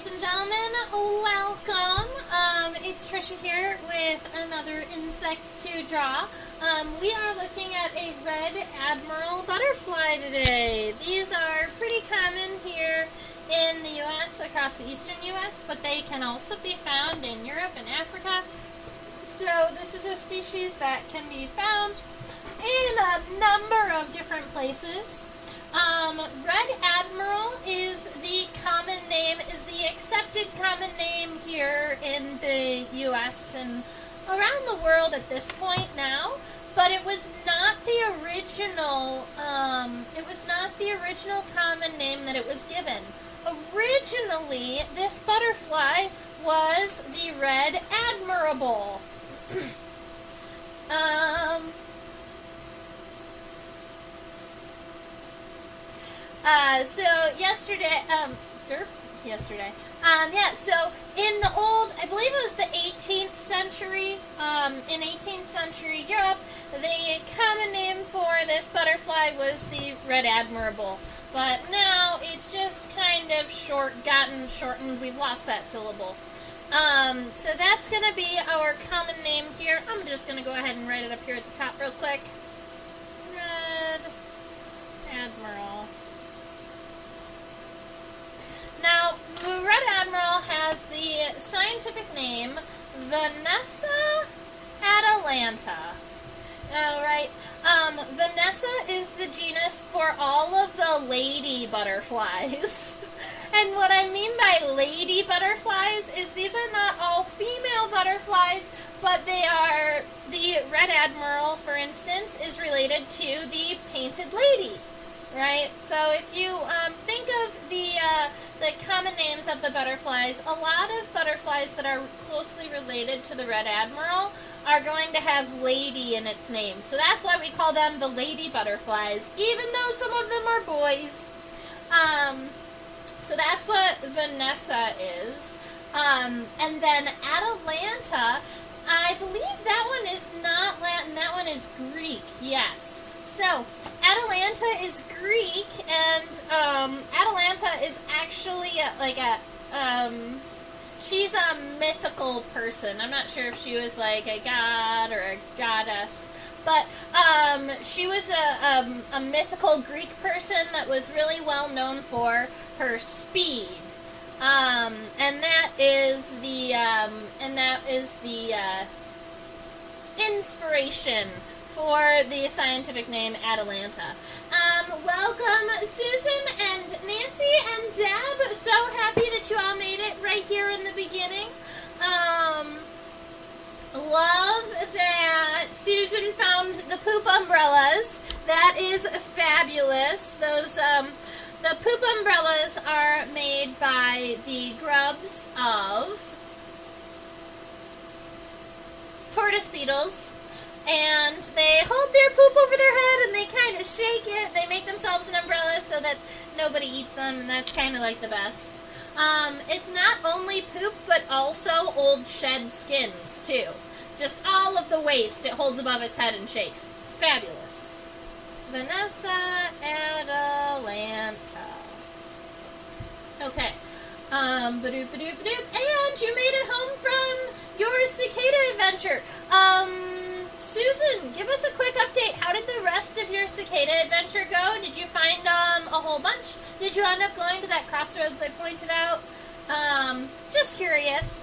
ladies and gentlemen, welcome. It's Trisha here with another insect to draw. We are looking at a red Admiral butterfly today. These are pretty common here in the U.S., across the eastern U.S., but they can also be found in Europe and Africa. So this is a species that can be found in a number of different places. Red Admiral is the common name, is the accepted common name here in the U.S. and around the world at this point now, but it was not the original, common name that it was given. Originally, this butterfly was the Red Admirable. So in the old, I believe it was the 18th century, in 18th century Europe, the common name for this butterfly was the Red Admirable. But now it's just kind of shortened. We've lost that syllable. So that's going to be our common name here. I'm just going to go ahead and write it up here at the top real quick. Red Admiral. Now, the Red Admiral has the scientific name Vanessa atalanta. Alright, Vanessa is the genus for all of the lady butterflies. And what I mean by lady butterflies is these are not all female butterflies, but they are, the Red Admiral, for instance, is related to the painted lady, right? So if you think of the common names of the butterflies, a lot of butterflies that are closely related to the Red Admiral are going to have lady in its name. So that's why we call them the lady butterflies, even though some of them are boys. So that's what Vanessa is. And then Atalanta, I believe that one is not Latin, that one is Greek, yes. So, Atalanta is Greek, and Atalanta is actually she's a mythical person. I'm not sure if she was like a god or a goddess, but she was a mythical Greek person that was really well known for her speed, and that is the inspiration for the scientific name Atalanta. Welcome Susan and Nancy and Deb. So happy that you all made it right here in the beginning. Love that Susan found the poop umbrellas. That is fabulous. Those the poop umbrellas are made by the grubs of tortoise beetles. And they hold their poop over their head and they kind of shake it. They make themselves an umbrella so that nobody eats them, and that's kind of like the best. It's not only poop, but also old shed skins, too. Just all of the waste it holds above its head and shakes. It's fabulous. Vanessa atalanta. Okay. Ba-doop-ba-doop-ba-doop. And you made it home from your cicada adventure. Susan, give us a quick update. How did the rest of your cicada adventure go? Did you find a whole bunch? Did you end up going to that crossroads I pointed out? Just curious.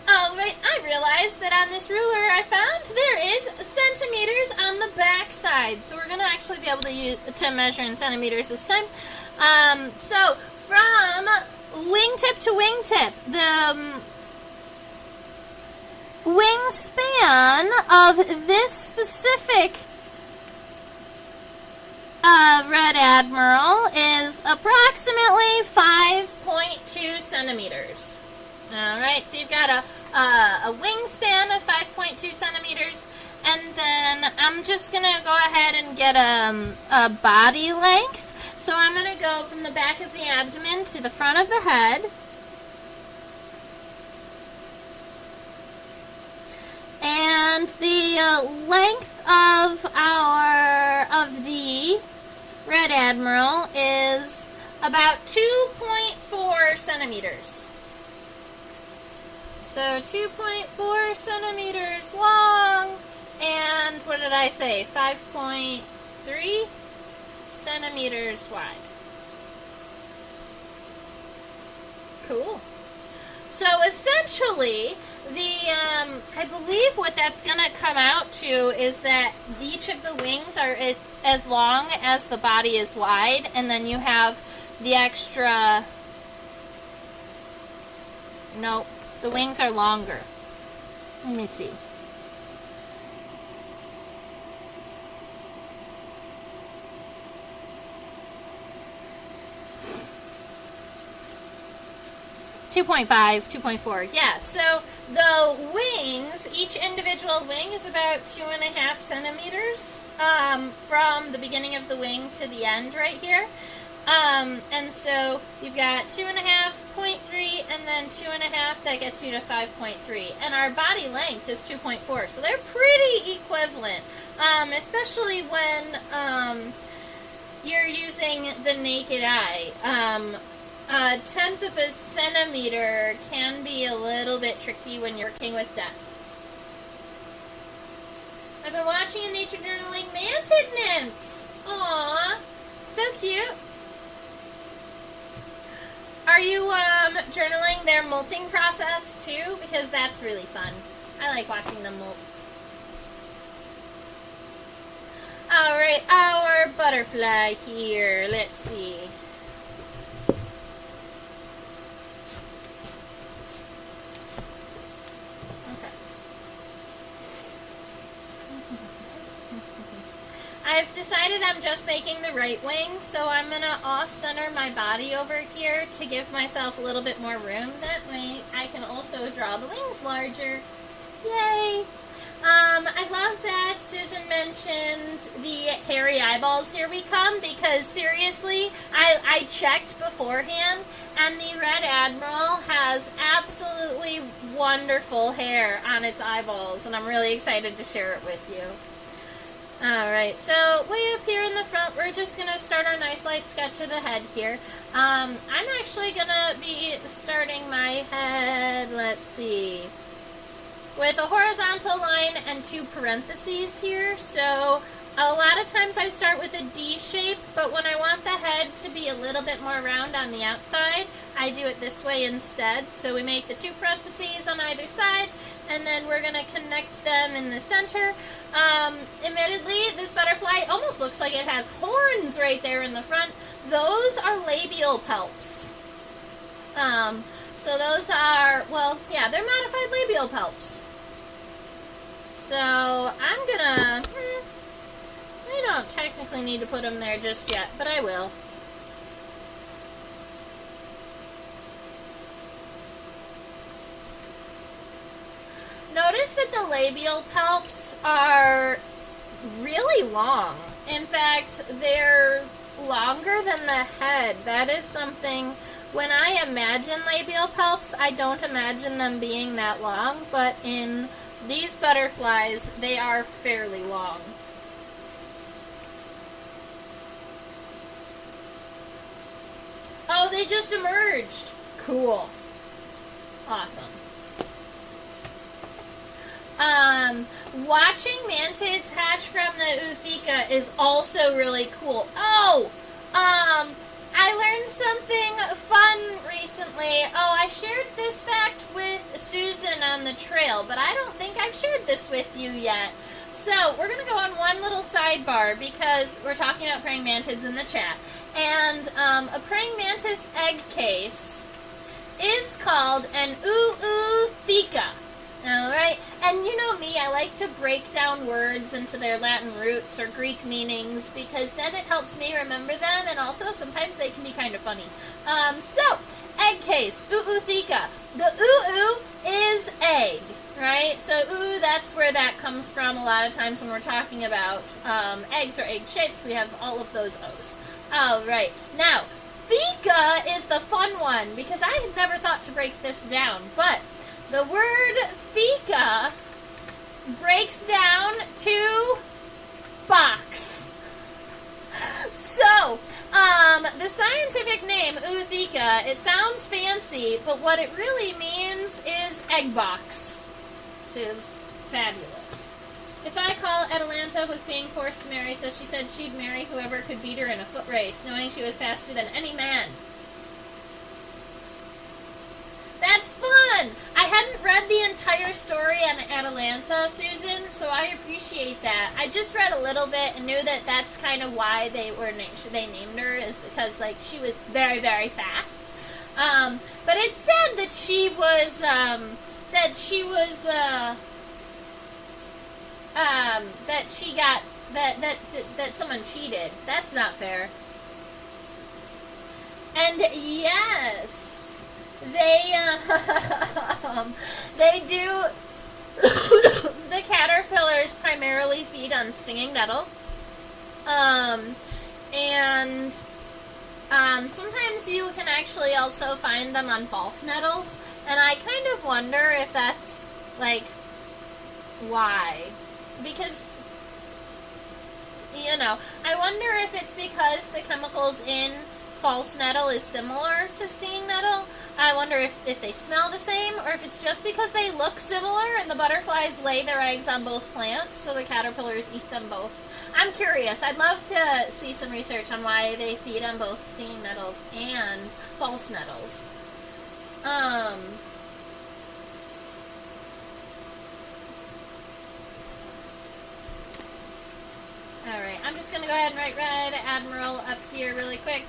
Oh, right, I realized that on this ruler I found there is centimeters on the back side. So we're going to actually be able to measure in centimeters this time. So from wingtip to wingtip, the wingspan of this specific Red Admiral is approximately 5.2 centimeters. Alright, so you've got a wingspan of 5.2 centimeters, and then I'm just going to go ahead and get a body length. So I'm going to go from the back of the abdomen to the front of the head. And the length of the Red red admiral is about 2.4 centimeters. So 2.4 centimeters long, and what did I say? 5.3 centimeters wide. Cool. So essentially, I believe what that's going to come out to is that each of the wings are as long as the body is wide, and then you have the extra... Nope, the wings are longer. Let me see. .5, 2.4. Yeah, so the wings, each individual wing is about 2.5 centimeters from the beginning of the wing to the end right here. And so you've got 2.5, 0.3, and then 2.5, that gets you to 5.3. And our body length is 2.4, so they're pretty equivalent, especially when you're using the naked eye. A tenth of a centimeter can be a little bit tricky when you're working with depth. I've been watching a nature journaling mantid nymphs. Aww, so cute. Are you journaling their molting process too? Because that's really fun. I like watching them molt. Alright, our butterfly here. Let's see. I've decided I'm just making the right wing, so I'm going to off-center my body over here to give myself a little bit more room. That way I can also draw the wings larger. Yay! I love that Susan mentioned the hairy eyeballs. Here we come, because seriously, I checked beforehand, and the red admiral has absolutely wonderful hair on its eyeballs, and I'm really excited to share it with you. Alright, so way up here in the front, we're just going to start our nice light sketch of the head here. I'm actually going to be starting my head, let's see, with a horizontal line and 2 parentheses here. So a lot of times I start with a D shape, but when I want the head to be a little bit more round on the outside, I do it this way instead. So we make the 2 parentheses on either side, and then we're going to connect them in the center. Admittedly, this butterfly almost looks like it has horns right there in the front. Those are labial palps. So those are, well, yeah, they're modified labial palps. So I'm gonna, I don't technically need to put them there just yet, but I will. Notice that the labial palps are really long. In fact, they're longer than the head. That is something, when I imagine labial palps, I don't imagine them being that long, but in these butterflies, they are fairly long. Oh, they just emerged. Cool. Awesome. Watching mantids hatch from the Uthika is also really cool. Oh, I learned something fun recently. Oh, I shared this fact with Susan on the trail, but I don't think I've shared this with you yet. So we're going to go on one little sidebar because we're talking about praying mantids in the chat. And a praying mantis egg case is called an Uthika. Alright, and you know me, I like to break down words into their Latin roots or Greek meanings because then it helps me remember them, and also sometimes they can be kind of funny. So, egg case, Uthika. The is egg, right? So that's where that comes from a lot of times when we're talking about eggs or egg shapes. We have all of those O's. Alright, now, thika is the fun one because I had never thought to break this down, but the word thika breaks down to box. So, So, the scientific name, Uthika, it sounds fancy, but what it really means is egg box, which is fabulous. If I call Atalanta was being forced to marry, so she said she'd marry whoever could beat her in a foot race, knowing she was faster than any man. That's fun! I hadn't read the entire story on Atalanta, Susan, so I appreciate that. I just read a little bit and knew that that's kind of why they named her, is because like she was very, very fast. But it said that she was that someone cheated. That's not fair. And yes, they do. The caterpillars primarily feed on stinging nettle, and sometimes you can actually also find them on false nettles. And I kind of wonder if that's like why, because I wonder if it's because the chemicals in false nettle is similar to stinging nettle. I wonder if they smell the same, or if it's just because they look similar and the butterflies lay their eggs on both plants, so the caterpillars eat them both. I'm curious. I'd love to see some research on why they feed on both stinging nettles and false nettles. Alright, I'm just going to go ahead and write Red Admiral up here really quick.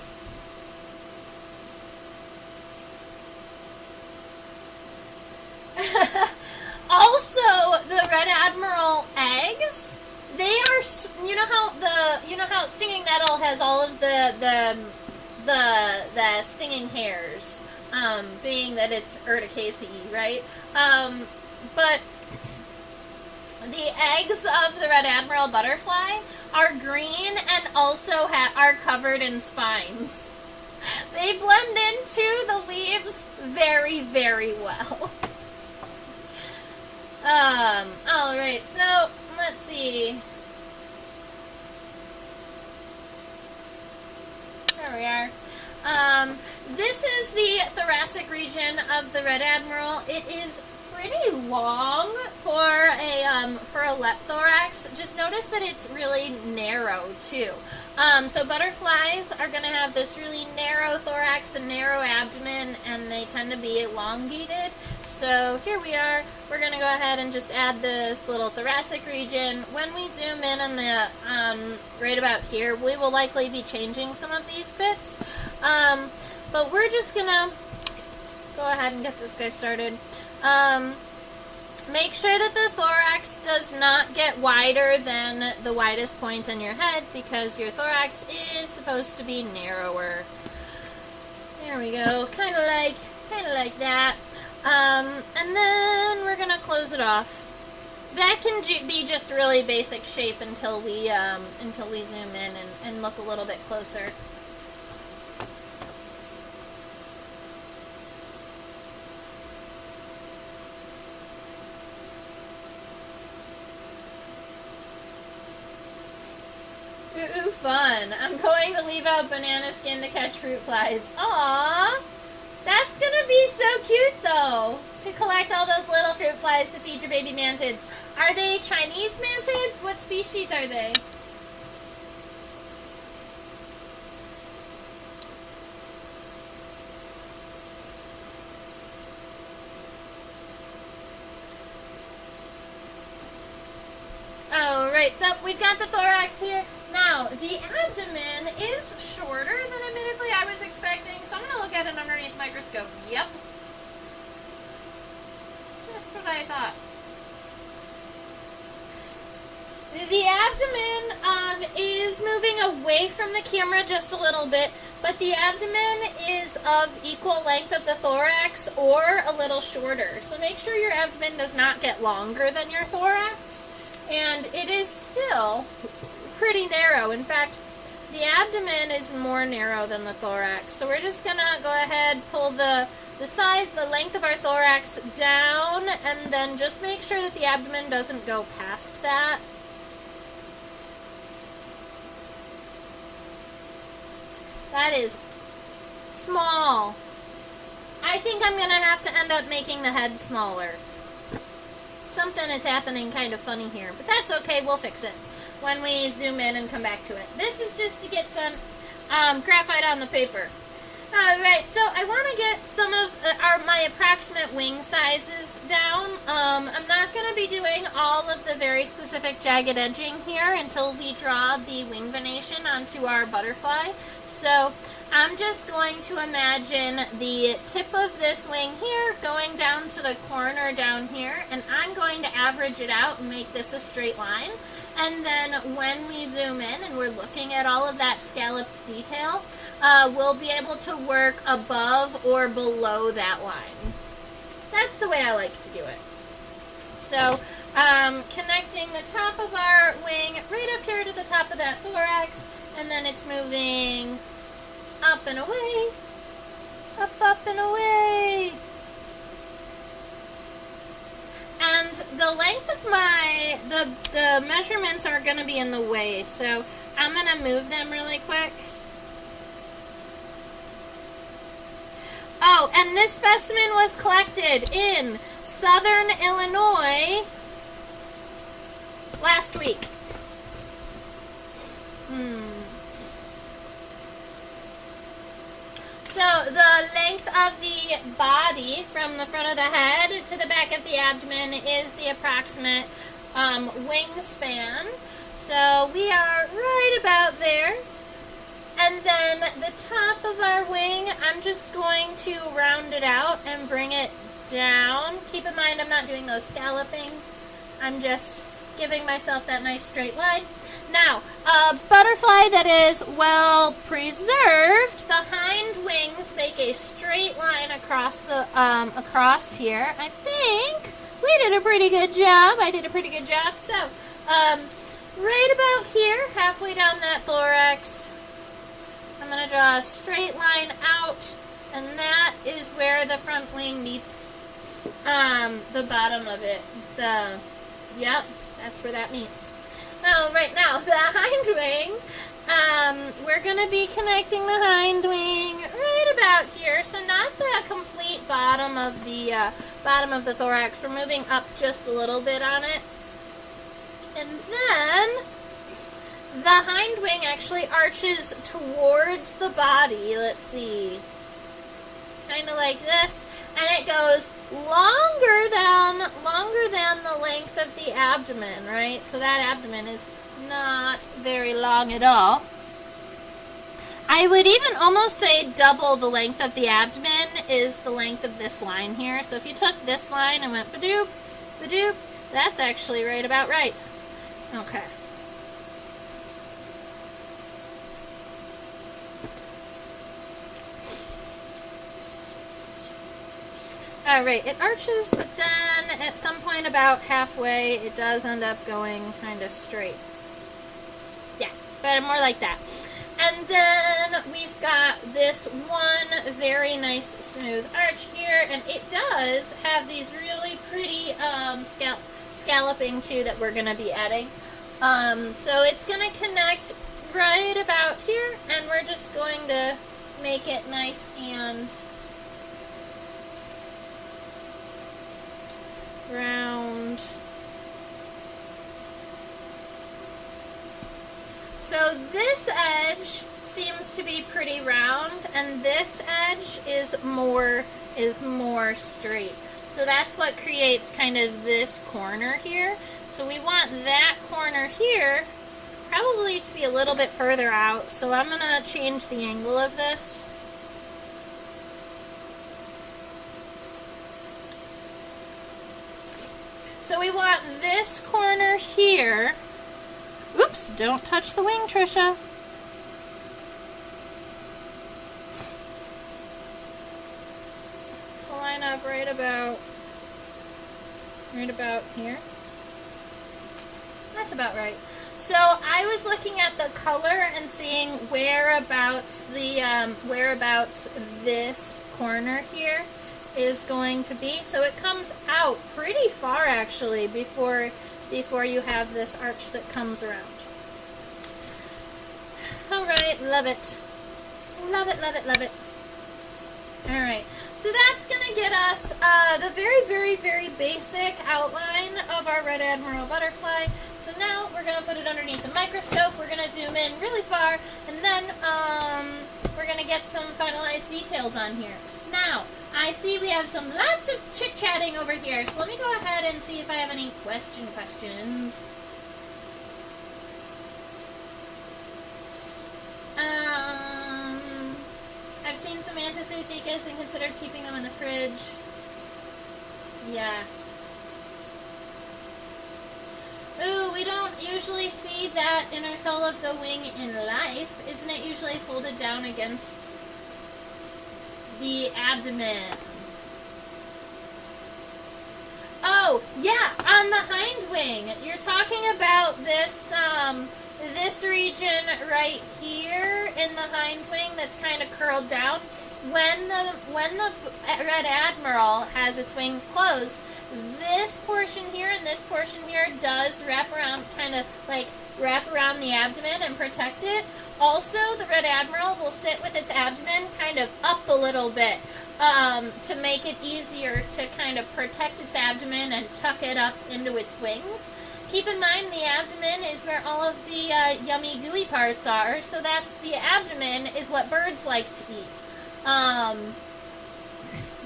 Also, the Red Admiral eggs, they are, you know how stinging nettle has all of the stinging hairs, being that it's urticaceae, right? But the eggs of the Red Admiral butterfly are green and also are covered in spines. They blend into the leaves very, very well. Alright, so let's see. There we are. This is the thoracic region of the Red Admiral. It is pretty long for a lepthorax. Just notice that it's really narrow too. So butterflies are going to have this really narrow thorax and narrow abdomen, and they tend to be elongated. So here we are. We're going to go ahead and just add this little thoracic region. When we zoom in on the right about here, we will likely be changing some of these bits. But we're just going to go ahead and get this guy started. Make sure that the thorax does not get wider than the widest point on your head, because your thorax is supposed to be narrower. There we go, kind of like that. And then we're gonna close it off. That can be just really basic shape until we zoom in and look a little bit closer. Ooh, fun. I'm going to leave out banana skin to catch fruit flies. Aww! That's gonna be so cute, though, to collect all those little fruit flies to feed your baby mantids. Are they Chinese mantids? What species are they? Alright, so we've got the thorax here. Now, the abdomen is shorter than admittedly I was expecting, so I'm going to look at it underneath the microscope. Yep. Just what I thought. The abdomen is moving away from the camera just a little bit, but the abdomen is of equal length of the thorax or a little shorter. So make sure your abdomen does not get longer than your thorax. And it is still pretty narrow. In fact, the abdomen is more narrow than the thorax. So we're just going to go ahead, pull the length of our thorax down, and then just make sure that the abdomen doesn't go past that. That is small. I think I'm going to have to end up making the head smaller. Something is happening kind of funny here, but that's okay. We'll fix it when we zoom in and come back to it. This is just to get some graphite on the paper. Alright, so I want to get some of my approximate wing sizes down. I'm not going to be doing all of the very specific jagged edging here until we draw the wing venation onto our butterfly. So I'm just going to imagine the tip of this wing here going down to the corner down here, and I'm going to average it out and make this a straight line. And then when we zoom in and we're looking at all of that scalloped detail, we'll be able to work above or below that line. That's the way I like to do it. So connecting the top of our wing right up here to the top of that thorax, and then it's moving up and away, up and away. And the length of the measurements are going to be in the way, so I'm going to move them really quick. Oh, and this specimen was collected in southern Illinois last week. So the length of the body from the front of the head to the back of the abdomen is the approximate wingspan. So we are right about there. And then the top of our wing, I'm just going to round it out and bring it down. Keep in mind I'm not doing those scalloping. I'm just giving myself that nice straight line. Now, a butterfly that is well preserved, the hind wings make a straight line across the across here. I think we did a pretty good job. I did a pretty good job. So, right about here, halfway down that thorax, I'm going to draw a straight line out, and that is where the front wing meets the bottom of it. Yep, that's where that meets. Now, right now, the hind wing, we're going to be connecting the hind wing right about here. So not the complete bottom of the thorax. We're moving up just a little bit on it. And then the hind wing actually arches towards the body. Let's see. Kind of like this. And it goes longer than the length of the abdomen, right? So that abdomen is not very long at all. I would even almost say double the length of the abdomen is the length of this line here. So if you took this line and went ba-doop, ba-doop, that's actually right about right. Okay. Alright, it arches, but then at some point about halfway, it does end up going kind of straight. Yeah, but more like that. And then we've got this one very nice smooth arch here, and it does have these really pretty scalloping too that we're going to be adding. So it's going to connect right about here, and we're just going to make it nice and round. So this edge seems to be pretty round, and this edge is more straight. So that's what creates kind of this corner here. So we want that corner here probably to be a little bit further out. So I'm going to change the angle of this. So we want this corner here. Oops, don't touch the wing, Trisha. To line up right about here. That's about right. So I was looking at the color and seeing whereabouts this corner here is going to be. So it comes out pretty far actually before you have this arch that comes around. Alright, love it. Love it, love it, love it. All right, so that's going to get us the very, very, very basic outline of our red admiral butterfly. So now we're going to put it underneath the microscope. We're going to zoom in really far, and then we're going to get some finalized details on here. Now, I see we have lots of chit-chatting over here, so let me go ahead and see if I have any questions. I've seen some Mantis-Uthecas and considered keeping them in the fridge. Yeah. Ooh, we don't usually see that inner cell of the wing in life. Isn't it usually folded down against the abdomen? Oh, yeah, on the hind wing. You're talking about this, this region right here in the hind wing that's kind of curled down. When the red admiral has its wings closed, this portion here and this portion here does wrap around, kind of like wrap around the abdomen and protect it. Also, the red admiral will sit with its abdomen kind of up a little bit to make it easier to kind of protect its abdomen and tuck it up into its wings. Keep in mind the abdomen is where all of the yummy gooey parts are, so that's the abdomen is what birds like to eat.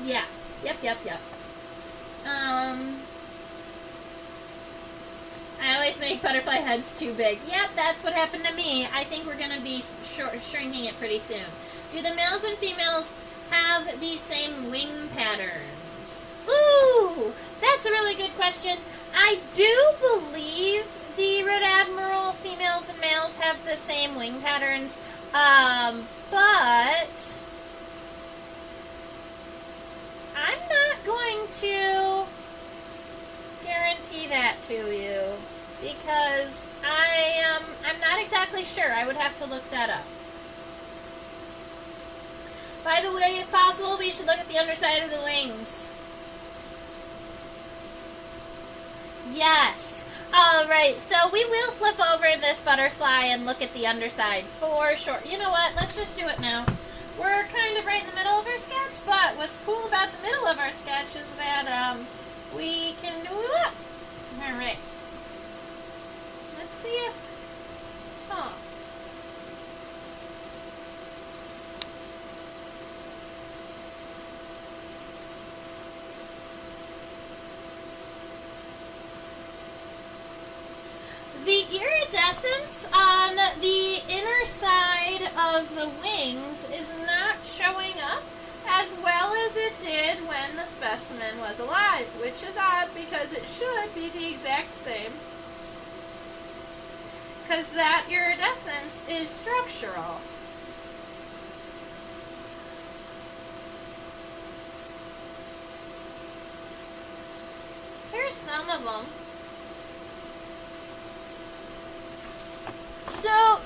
Yeah. Yep. I always make butterfly heads too big. Yep, that's what happened to me. I think we're going to be shrinking it pretty soon. Do the males and females have the same wing patterns? Ooh, that's a really good question. I do believe the red admiral females and males have the same wing patterns, but I'm not going to guarantee that to you because I'm not exactly sure. I would have to look that up. By the way, if possible, we should look at the underside of the wings. Yes. All right, so we will flip over this butterfly and look at the underside for sure. You know what? Let's just do it now. We're kind of right in the middle of our sketch, but what's cool about the middle of our sketch is that we can do it up. All right. Let's see if... Huh. The iridescence on the inner side of the wings is not showing up as well as it did when the specimen was alive, which is odd because it should be the exact same. Because that iridescence is structural. Here's some of them. So,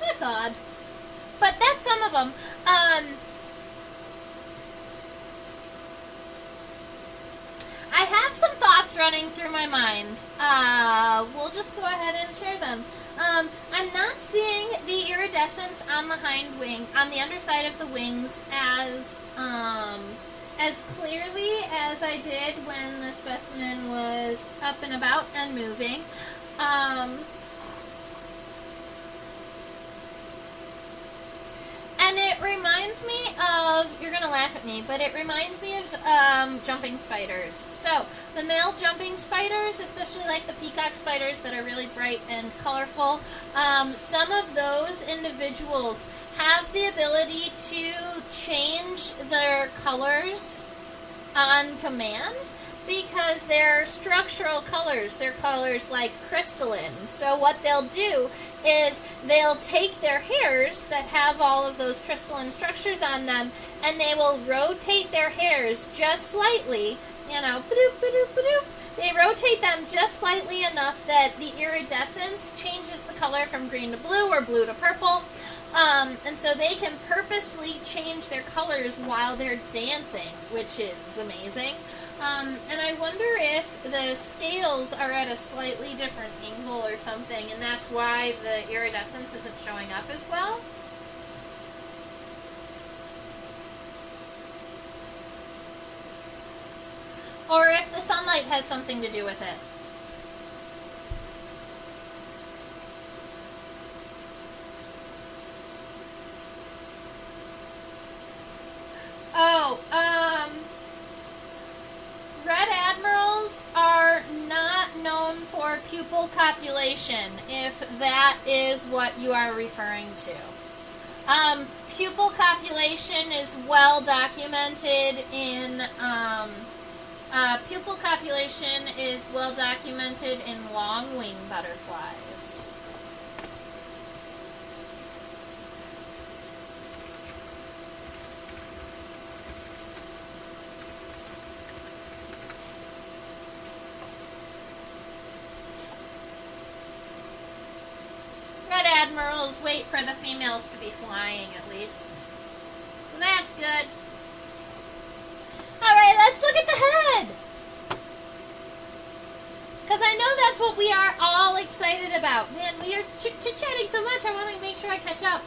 that's odd. But that's some of them. I have some thoughts running through my mind. We'll just go ahead and share them. I'm not seeing the iridescence on the hind wing, on the underside of the wings, as clearly as I did when the specimen was up and about and moving. And it reminds me of, you're going to laugh at me, but it reminds me of jumping spiders. So, the male jumping spiders, especially like the peacock spiders that are really bright and colorful, some of those individuals have the ability to change their colors on command because they're structural colors. They're colors like crystalline. So what they'll do is they'll take their hairs that have all of those crystalline structures on them and they will rotate their hairs just slightly, you know, ba-doop, ba-doop, ba-doop. They rotate them just slightly enough that the iridescence changes the color from green to blue or blue to purple. And so they can purposely change their colors while they're dancing, which is amazing. And I wonder if the scales are at a slightly different angle or something, and that's why the iridescence isn't showing up as well. Or if the sunlight has something to do with it. Oh, red admirals are not known for pupil copulation, if that is what you are referring to. Pupil copulation is well documented in, long-wing butterflies. Red admirals wait for the females to be flying, at least. So that's good. Alright, let's look at the head! Because I know that's what we are all excited about. Man, we are chit-chatting so much, I want to make sure I catch up.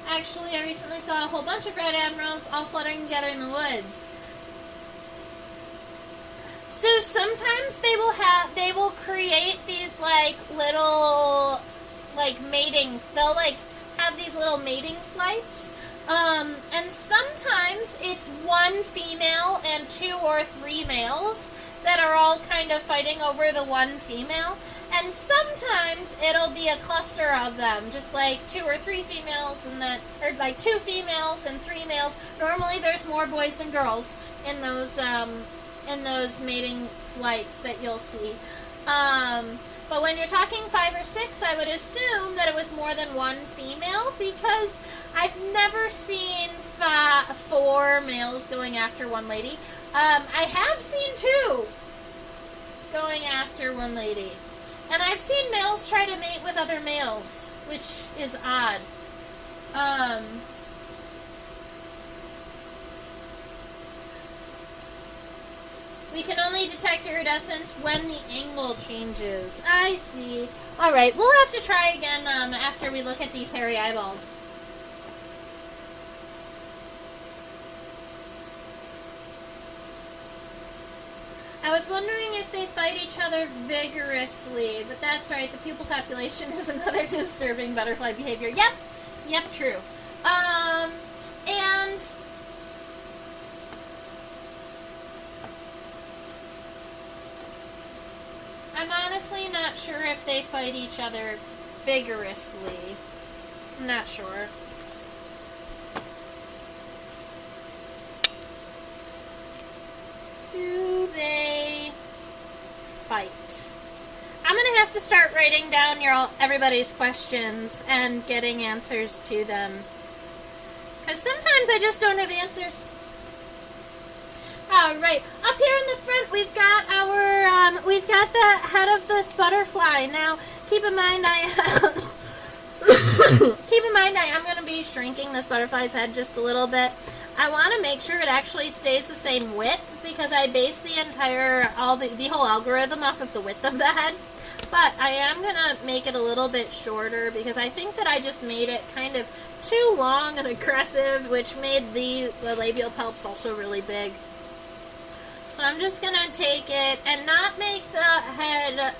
Actually, I recently saw a whole bunch of red admirals all fluttering together in the woods. So sometimes they will create these like little like mating, they'll like have these little mating flights. And sometimes it's one female and 2 or 3 males that are all kind of fighting over the one female. And sometimes it'll be a cluster of them, just like 2 or 3 females and then, or like 2 females and 3 males. Normally there's more boys than girls in those mating flights that you'll see. But when you're talking 5 or 6, I would assume that it was more than one female, because I've never seen 4 males going after one lady. I have seen 2 going after one lady. And I've seen males try to mate with other males, which is odd. We can only detect iridescence when the angle changes. I see. Alright, we'll have to try again after we look at these hairy eyeballs. I was wondering if they fight each other vigorously, but that's right, the pupil copulation is another disturbing butterfly behavior. Yep, true. And I'm honestly not sure if they fight each other vigorously. I'm not sure. Do they fight? I'm going to have to start writing down everybody's questions and getting answers to them. Because sometimes I just don't have answers. Alright, up here in the front we've got we've got the head of this butterfly. Now, keep in mind I am going to be shrinking this butterfly's head just a little bit. I want to make sure it actually stays the same width, because I base the whole algorithm off of the width of the head. But I am going to make it a little bit shorter, because I think that I just made it kind of too long and aggressive, which made the labial palps also really big. So I'm just going to take it and not make the head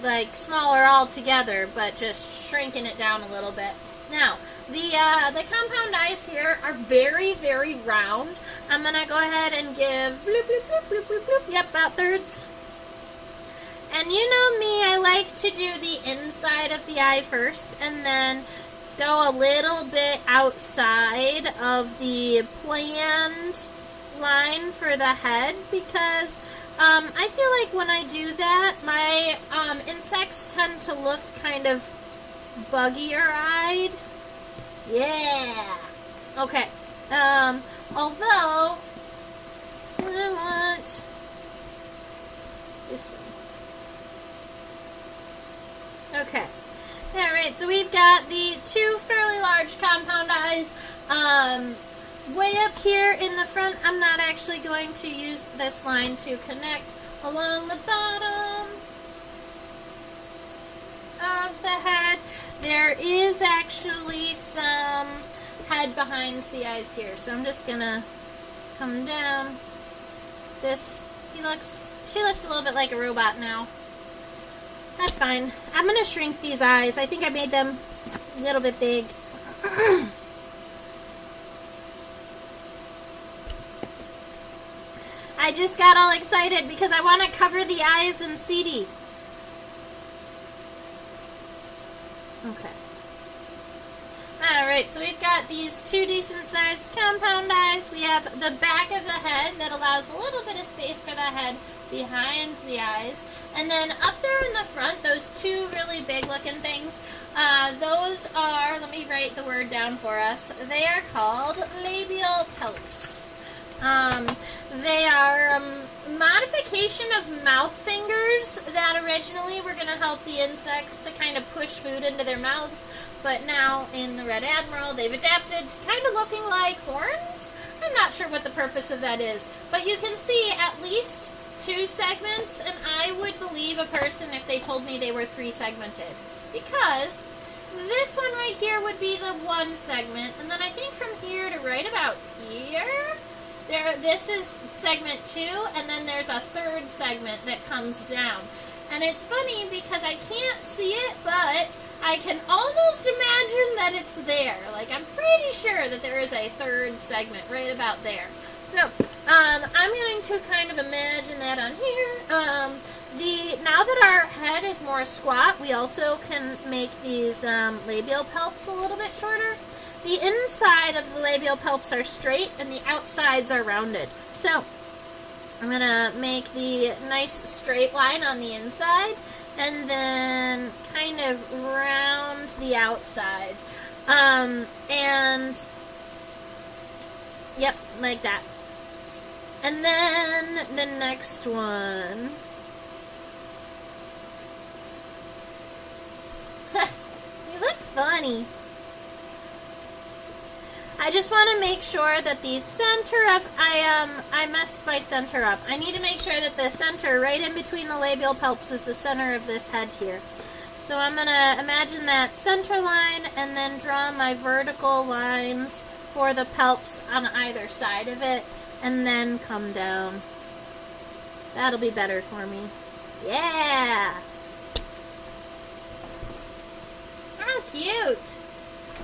like smaller altogether, but just shrinking it down a little bit. Now, the compound eyes here are very, very round. I'm going to go ahead and give bloop, bloop, bloop, bloop, bloop, bloop. Yep, about thirds. And you know me, I like to do the inside of the eye first, and then go a little bit outside of the planned line for the head, because I feel like when I do that, my insects tend to look kind of buggier-eyed. Yeah! Okay. Although, I want this one. Okay. Alright, so we've got the 2 fairly large compound eyes. way up here in the front, I'm not actually going to use this line to connect along the bottom of the head. There is actually some head behind the eyes here, so I'm just gonna come down. She looks a little bit like a robot now. That's fine. I'm gonna shrink these eyes. I think I made them a little bit big. I just got all excited because I want to cover the eyes in CD. Okay. Alright, so we've got these two decent sized compound eyes. We have the back of the head that allows a little bit of space for the head behind the eyes. And then up there in the front, those two really big looking things, those are, let me write the word down for us, they are called labial palps. They are modification of mouth fingers that originally were going to help the insects to kind of push food into their mouths, but now in the Red Admiral they've adapted to kind of looking like horns. I'm not sure what the purpose of that is, but you can see at least two segments, and I would believe a person if they told me they were three segmented, because this one right here would be the one segment, and then I think from here to right about here, this is segment 2, and then there's a third segment that comes down. And it's funny because I can't see it, but I can almost imagine that it's there. Like, I'm pretty sure that there is a third segment right about there. So, I'm going to kind of imagine that on here. Now that our head is more squat, we also can make these labial palps a little bit shorter. The inside of the labial palps are straight and the outsides are rounded. So I'm going to make the nice straight line on the inside and then kind of round the outside. And yep, like that. And then the next one. He looks funny. I just want to make sure that the center of, I messed my center up. I need to make sure that the center right in between the labial palps is the center of this head here. So I'm going to imagine that center line and then draw my vertical lines for the palps on either side of it and then come down. That'll be better for me. Yeah! How cute!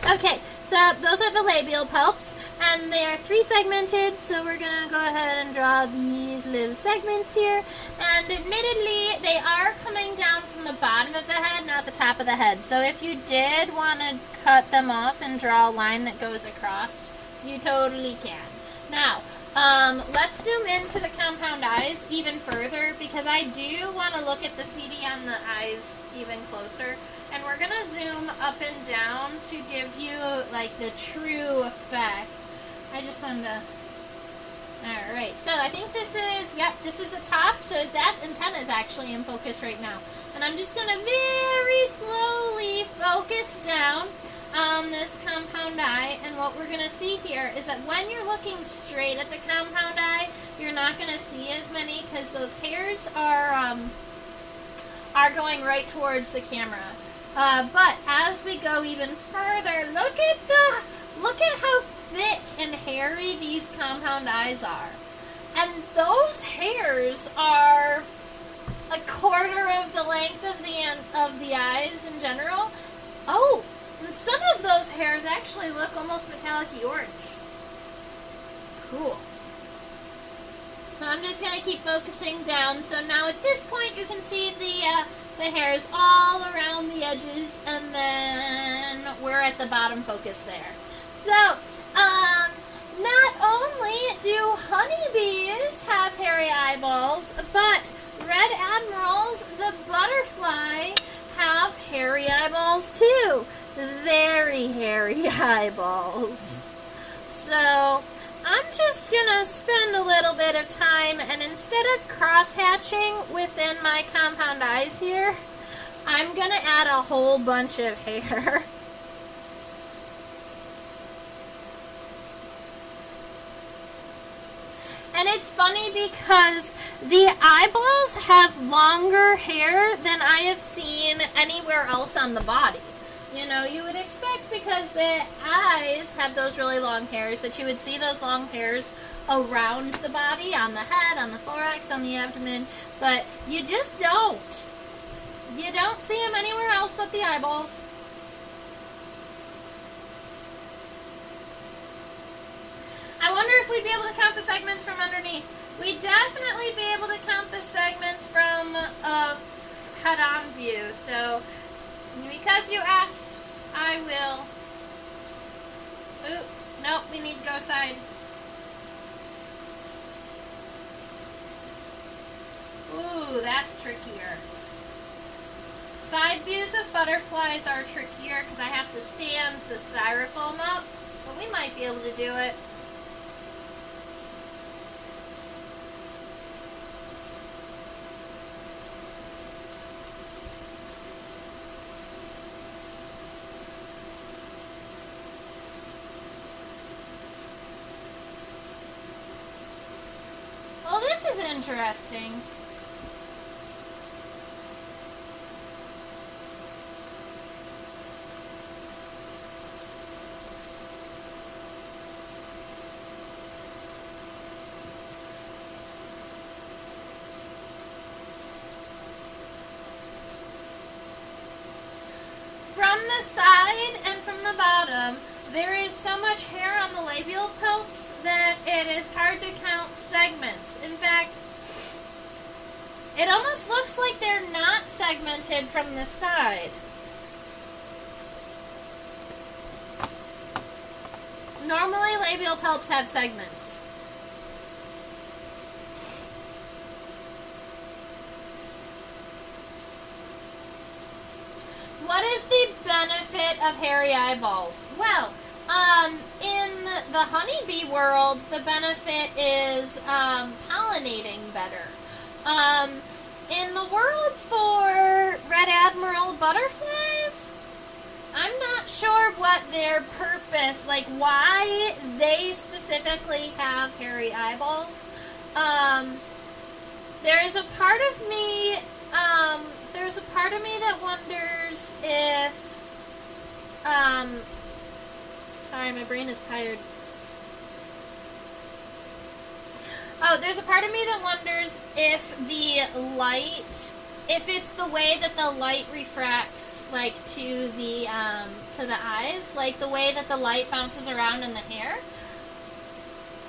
Okay, so those are the labial palps, and they are three segmented, so we're going to go ahead and draw these little segments here, and admittedly, they are coming down from the bottom of the head, not the top of the head, so if you did want to cut them off and draw a line that goes across, you totally can. Now, let's zoom into the compound eyes even further, because I do want to look at the CD on the eyes even closer. And we're going to zoom up and down to give you, like, the true effect. I just wanted to... Alright, so I think this is, yep, this is the top. So that antenna is actually in focus right now. And I'm just going to very slowly focus down on this compound eye. And what we're going to see here is that when you're looking straight at the compound eye, you're not going to see as many because those hairs are going right towards the camera. But as we go even further, look at how thick and hairy these compound eyes are. And those hairs are a quarter of the length of the eyes in general. Oh, and some of those hairs actually look almost metallic-y orange. Cool. So I'm just going to keep focusing down. So now at this point you can see the hairs all around the edges, and then we're at the bottom focus there. So, not only do honeybees have hairy eyeballs, but red admirals, the butterfly, have hairy eyeballs too. Very hairy eyeballs. So, I'm just going to spend a little bit of time, and instead of cross-hatching within my compound eyes here, I'm going to add a whole bunch of hair. funny because the eyeballs have longer hair than I have seen anywhere else on the body. You know, you would expect because the eyes have those really long hairs that you would see those long hairs around the body, on the head, on the thorax, on the abdomen, but you just don't. You don't see them anywhere else but the eyeballs. I wonder if we'd be able to count the segments from underneath. We'd definitely be able to count the segments from a head-on view. So, because you asked, I will. Oop, nope, we need to go side. Ooh, that's trickier. Side views of butterflies are trickier because I have to stand the styrofoam up, but we might be able to do it. Well, this is interesting. From the side and from the bottom, there is so much hair on the labial palps that it is hard to count segments. In fact, it almost looks like they're not segmented from the side. Normally, labial palps have segments. What is the benefit of hairy eyeballs? Well, in the honeybee world, the benefit is pollinating better. In the world for red admiral butterflies, I'm not sure what their purpose, like why they specifically have hairy eyeballs. There's a part of me that wonders if, sorry, my brain is tired. Oh, there's a part of me that wonders if the light, if it's the way that the light refracts, like, to the eyes, like the way that the light bounces around in the hair.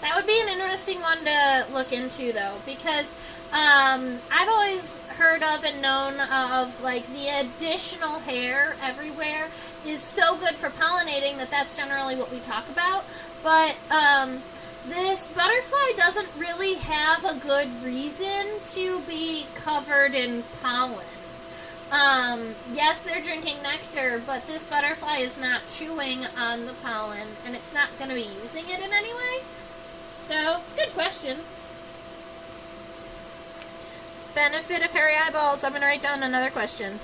That would be an interesting one to look into, though, because I've always heard of and known of, like, the additional hair everywhere is so good for pollinating that that's generally what we talk about. But this butterfly doesn't really have a good reason to be covered in pollen. Yes, they're drinking nectar, but this butterfly is not chewing on the pollen, and it's not going to be using it in any way. So, it's a good question. Benefit of hairy eyeballs. I'm going to write down another question.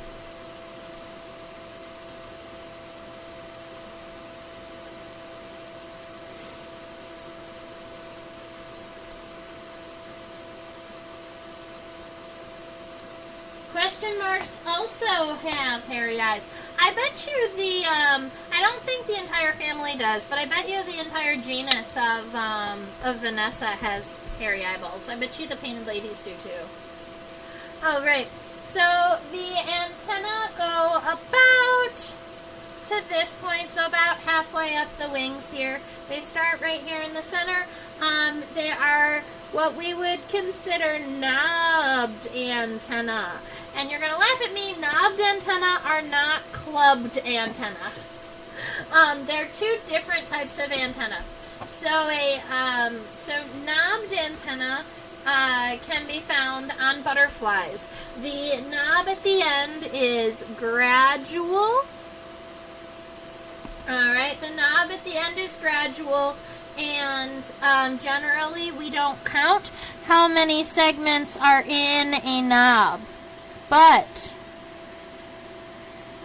Question marks also have hairy eyes. I bet you the, I don't think the entire family does, but I bet you the entire genus of Vanessa has hairy eyeballs. I bet you the painted ladies do too. Oh, right. So the antennae go about to this point, so about halfway up the wings here. They start right here in the center. They are what we would consider knobbed antennae. And you're going to laugh at me, knobbed antennae are not clubbed antennae. They're two different types of antenna. So knobbed antenna can be found on butterflies. The knob at the end is gradual. Alright, the knob at the end is gradual, and generally we don't count how many segments are in a knob. But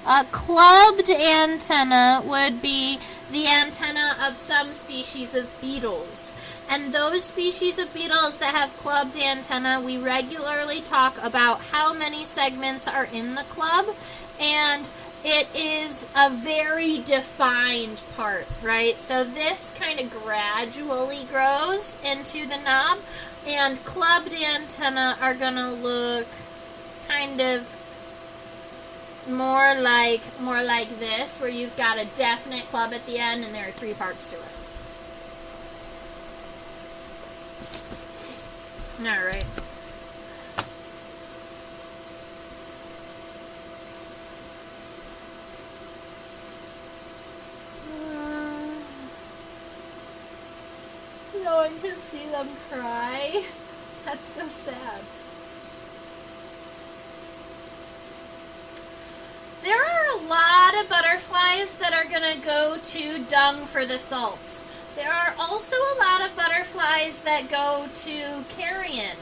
a clubbed antenna would be the antenna of some species of beetles. And those species of beetles that have clubbed antenna, we regularly talk about how many segments are in the club, and it is a very defined part, right? So this kind of gradually grows into the knob, and clubbed antenna are going to look kind of more like this, where you've got a definite club at the end and there are 3 parts to it. All right. No one can see them cry. That's so sad. There are a lot of butterflies that are going to go to dung for the salts. There are also a lot of butterflies that go to carrion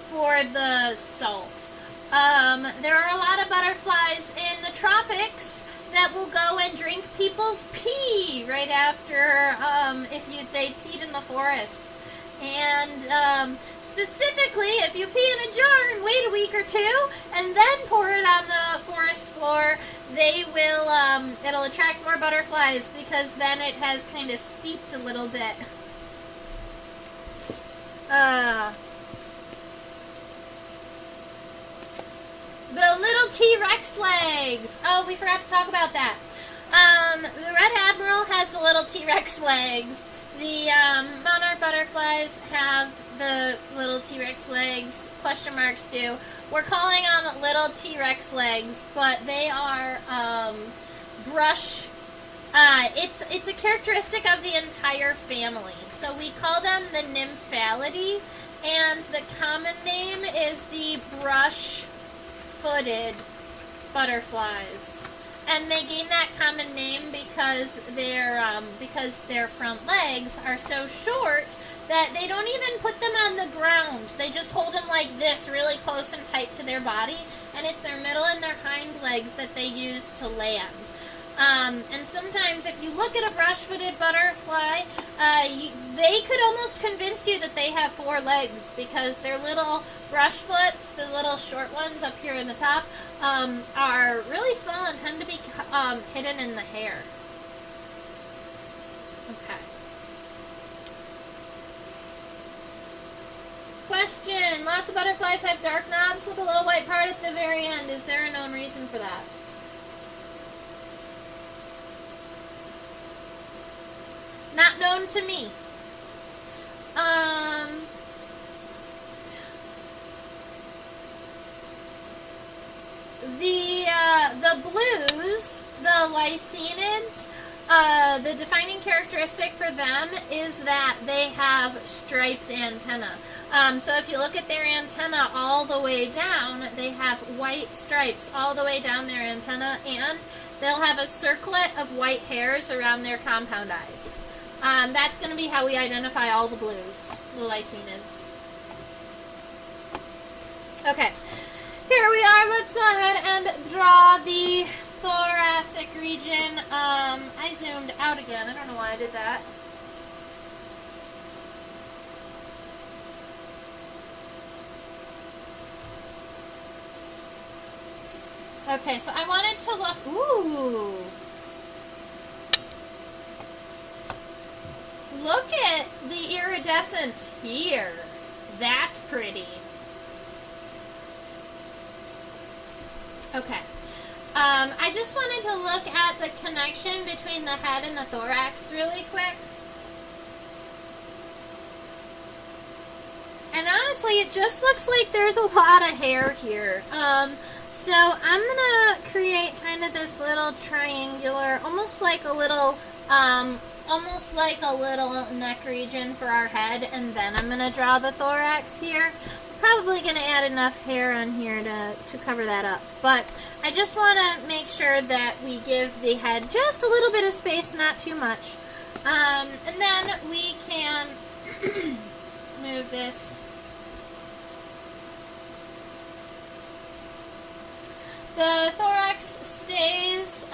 for the salt. There are a lot of butterflies in the tropics that will go and drink people's pee right after if they peed in the forest. And specifically, if you pee in a jar and wait a week or 2 and then pour it on the forest floor, they will, it'll attract more butterflies because then it has kind of steeped a little bit. The little T-Rex legs. Oh, we forgot to talk about that. The Red Admiral has the little T-Rex legs. The monarch butterflies have the little T-Rex legs. Question marks do. We're calling them little T-Rex legs, but they are brush. It's a characteristic of the entire family. So we call them the Nymphalidae, and the common name is the brush-footed butterflies. And they gain that common name because their front legs are so short that they don't even put them on the ground. They just hold them like this, really close and tight to their body, and it's their middle and their hind legs that they use to land. And sometimes if you look at a brush-footed butterfly, they could almost convince you that they have 4 legs because their little brush foots, the little short ones up here in the top, are really small and tend to be hidden in the hair. Okay. Question. Lots of butterflies have dark knobs with a little white part at the very end. Is there a known reason for that? Not known to me. The blues, the lysinids, the defining characteristic for them is that they have striped antenna. So if you look at their antenna all the way down, they have white stripes all the way down their antenna, and they'll have a circlet of white hairs around their compound eyes. That's going to be how we identify all the blues, the lysinids. Okay, here we are. Let's go ahead and draw the thoracic region. I zoomed out again. I don't know why I did that. Okay, so I wanted to look. Ooh. Look at the iridescence here. That's pretty. Okay. I just wanted to look at the connection between the head and the thorax really quick. And honestly, it just looks like there's a lot of hair here. So I'm going to create kind of this little triangular, almost like a little neck region for our head, and then I'm going to draw the thorax here. Probably going to add enough hair on here to cover that up, but I just want to make sure that we give the head just a little bit of space, not too much. And then we can move this. The thorax stays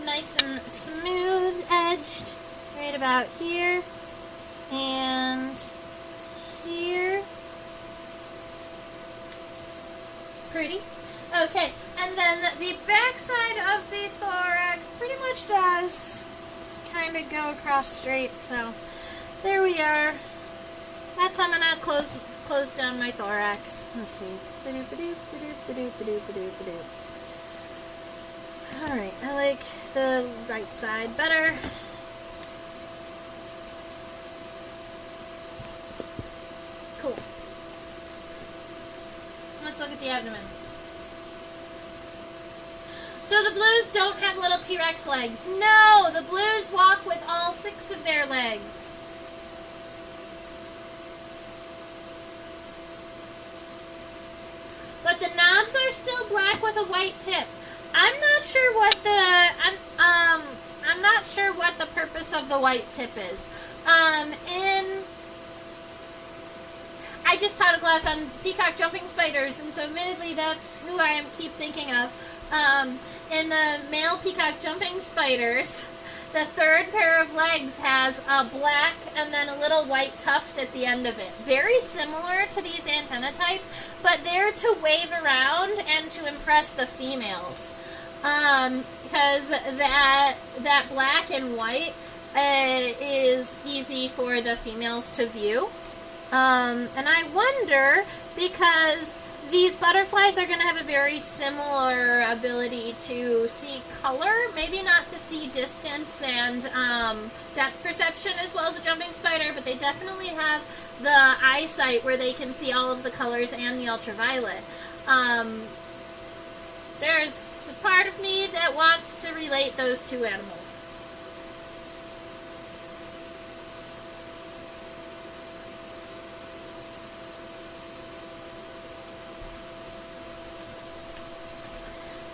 nice and smooth edged right about here. and here. Pretty. Okay, and then the back side of the thorax pretty much does kind of go across straight, so there we are. That's how I'm going to close down my thorax. Let's see. Alright, I like the right side better. Cool. Let's look at the abdomen. So the blues don't have little T-Rex legs. No, the blues walk with all 6 of their legs. But the knobs are still black with a white tip. I'm not sure what I'm not sure what the purpose of the white tip is. I just taught a class on peacock jumping spiders, and so admittedly that's who I keep thinking of. In the male peacock jumping spiders, the 3rd pair of legs has a black and then a little white tuft at the end of it. Very similar to these antenna type, but they're to wave around and to impress the females. Because that black and white is easy for the females to view. And I wonder, because these butterflies are going to have a very similar ability to see color, maybe not to see distance and depth perception as well as a jumping spider, but they definitely have the eyesight where they can see all of the colors and the ultraviolet. There's a part of me that wants to relate those two animals.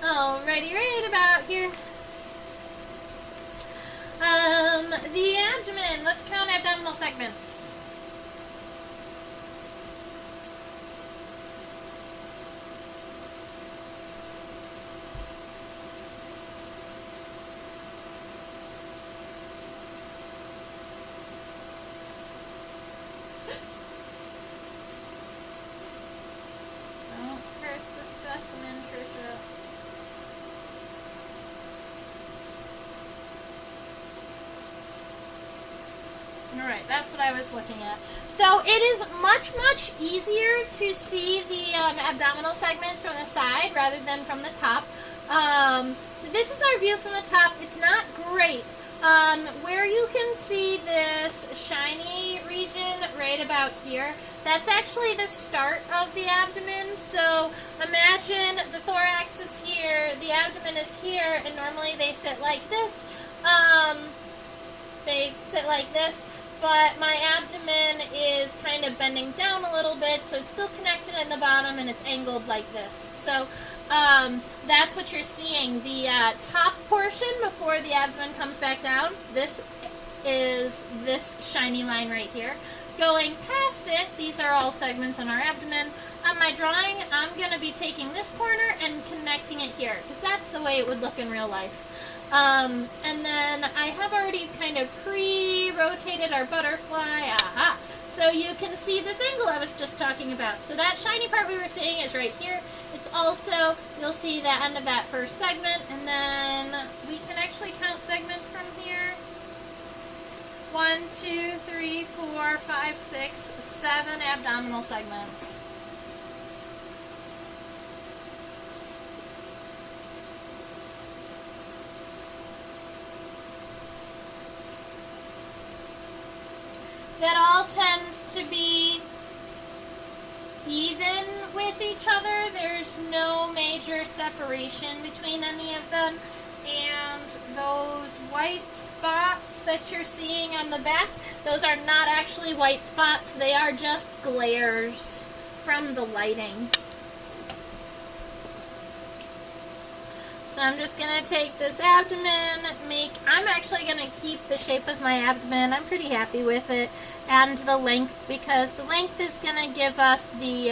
Alrighty, right about here. The abdomen. Let's count abdominal segments. Don't hurt the specimen, Trisha. Alright, that's what I was looking at. So it is much, much easier to see the abdominal segments from the side rather than from the top. So this is our view from the top. It's not great. Where you can see this shiny region right about here, that's actually the start of the abdomen. So imagine the thorax is here, the abdomen is here, and normally they sit like this. They sit like this. But my abdomen is kind of bending down a little bit, so it's still connected in the bottom and it's angled like this. So that's what you're seeing. The top portion before the abdomen comes back down, this is this shiny line right here. Going past it, these are all segments on our abdomen. On my drawing, I'm going to be taking this corner and connecting it here, because that's the way it would look in real life. And then I have already kind of pre-rotated our butterfly. Aha! So you can see this angle I was just talking about. So that shiny part we were seeing is right here. It's also, you'll see the end of that first segment, and then we can actually count segments from here. 1, 2, 3, 4, 5, 6, 7 abdominal segments. That all tend to be even with each other. There's no major separation between any of them. And those white spots that you're seeing on the back, those are not actually white spots. They are just glares from the lighting. So I'm just going to take this abdomen, I'm actually going to keep the shape of my abdomen. I'm pretty happy with it. And the length, because the length is going to give us the,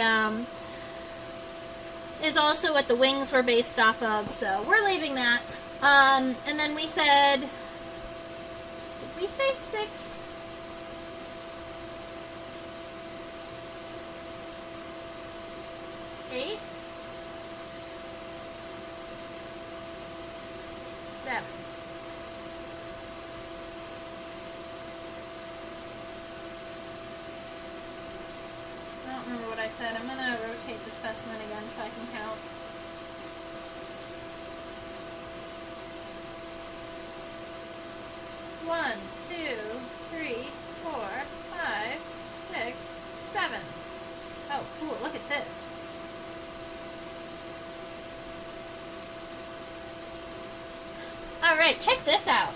is also what the wings were based off of. So we're leaving that. And then we said, did we say 6? 8, 7. I don't remember what I said. I'm going to rotate the specimen again so I can count. 1, 2, 3, 4, 5, 6, 7. Oh, cool, look at this. Alright, check this out.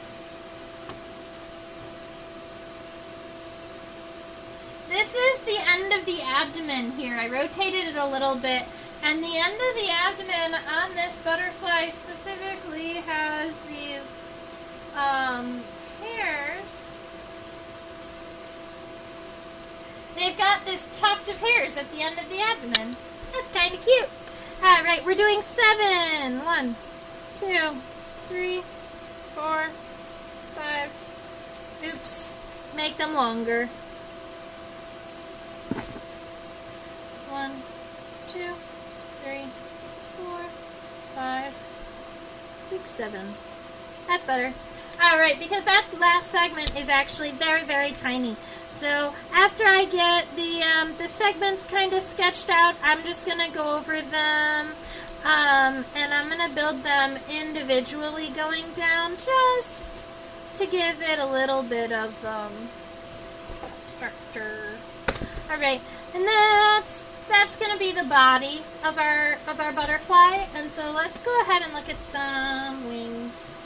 This is the end of the abdomen here. I rotated it a little bit, and the end of the abdomen on this butterfly specifically has these hairs. They've got this tuft of hairs at the end of the abdomen. That's kind of cute. Alright, we're doing 7. 1, 2, 3, 4, 5. Oops. Make them longer. 1, 2, 3, 4, 5, 6, 7. That's better. Alright, because that last segment is actually very, very tiny. So after I get the segments kind of sketched out, I'm just going to go over them. And I'm going to build them individually going down just to give it a little bit of structure. Alright, and that's going to be the body of our butterfly. And so let's go ahead and look at some wings.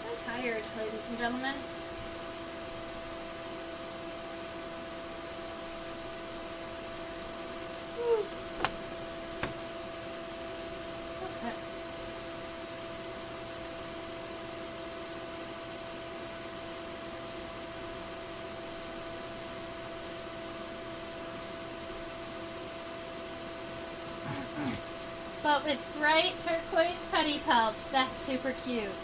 I'm tired, ladies and gentlemen. Okay. But with bright turquoise pedipalps, that's super cute.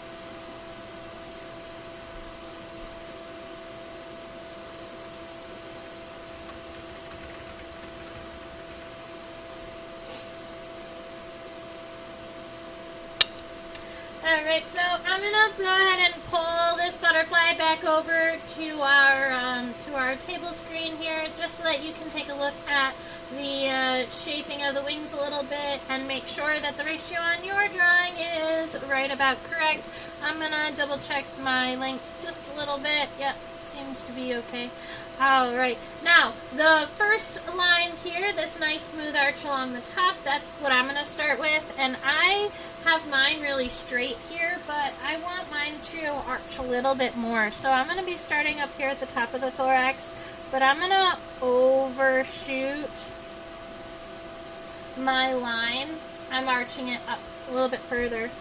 Alright, so I'm going to go ahead and pull this butterfly back over to our table screen here, just so that you can take a look at the shaping of the wings a little bit and make sure that the ratio on your drawing is right about correct. I'm going to double check my lengths just a little bit. Yep, seems to be okay. Alright, now the first line here, this nice smooth arch along the top, that's what I'm going to start with. And I have mine really straight here, but I want mine to arch a little bit more. So I'm going to be starting up here at the top of the thorax, but I'm going to overshoot my line. I'm arching it up a little bit further.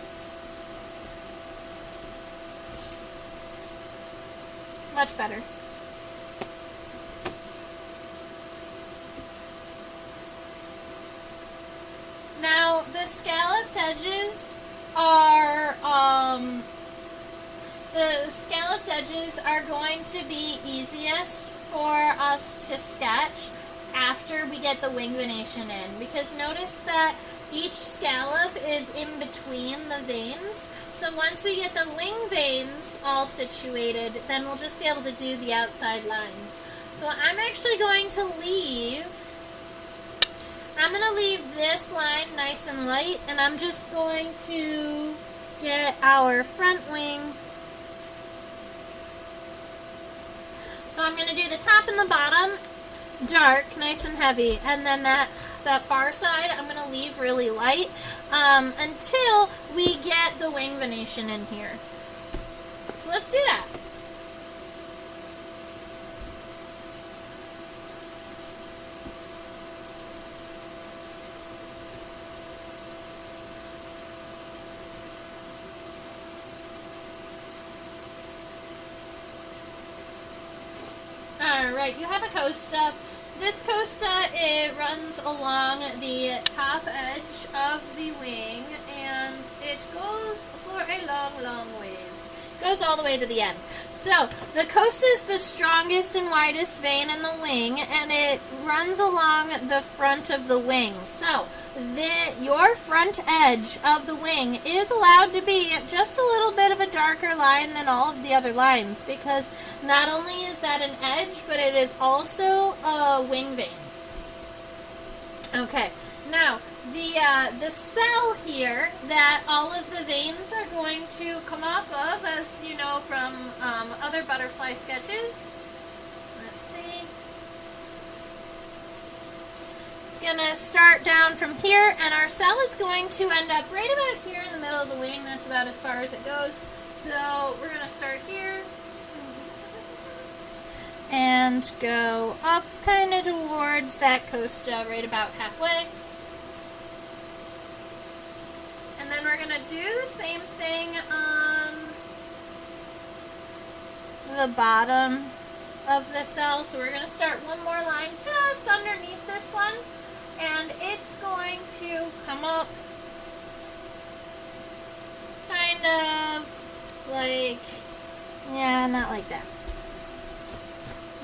Much better. Now, the scalloped edges are going to be easiest for us to sketch after we get the wing venation in, because notice that each scallop is in between the veins. So once we get the wing veins all situated, then we'll just be able to do the outside lines. So I'm actually going to leave this line nice and light, and I'm just going to get our front wing. So I'm going to do the top and the bottom dark, nice and heavy, and then that far side I'm going to leave really light until we get the wing venation in here. So let's do that. Alright, you have a costa. This costa, it runs along the top edge of the wing, and it goes for a long, long ways. It goes all the way to the end. So, the costa is the strongest and widest vein in the wing, and it runs along the front of the wing. So, your front edge of the wing is allowed to be just a little bit of a darker line than all of the other lines, because not only is that an edge, but it is also a wing vein. Okay, now, the cell here that all of the veins are going to come off of, as you know from other butterfly sketches. Let's see. It's going to start down from here, and our cell is going to end up right about here in the middle of the wing. That's about as far as it goes. So we're going to start here and go up kind of towards that costa right about halfway. And then we're going to do the same thing on the bottom of the cell. So we're going to start one more line just underneath this one. And it's going to come up kind of like, yeah, not like that.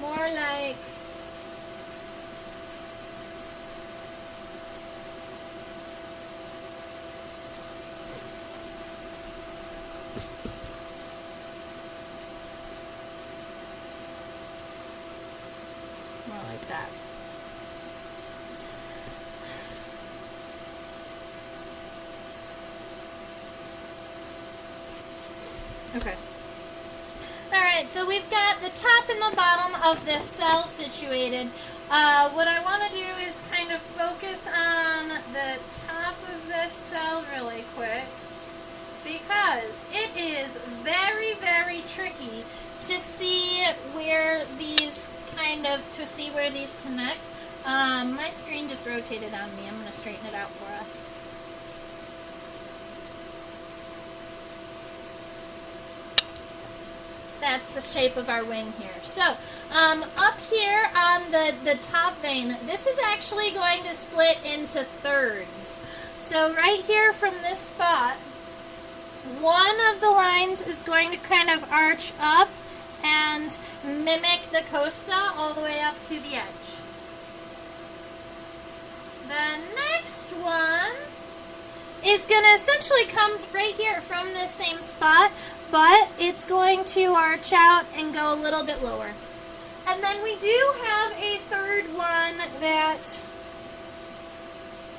More like that. Okay. Alright, so we've got the top and the bottom of this cell situated. What I want to do is kind of focus on the top of this cell really quick, because it is very, very tricky to see where these connect. My screen just rotated on me. I'm going to straighten it out for us. That's the shape of our wing here. So, up here on the top vein, this is actually going to split into thirds. So right here from this spot, one of the lines is going to kind of arch up and mimic the costa all the way up to the edge. The next one is going to essentially come right here from this same spot, but it's going to arch out and go a little bit lower. And then we do have a third one that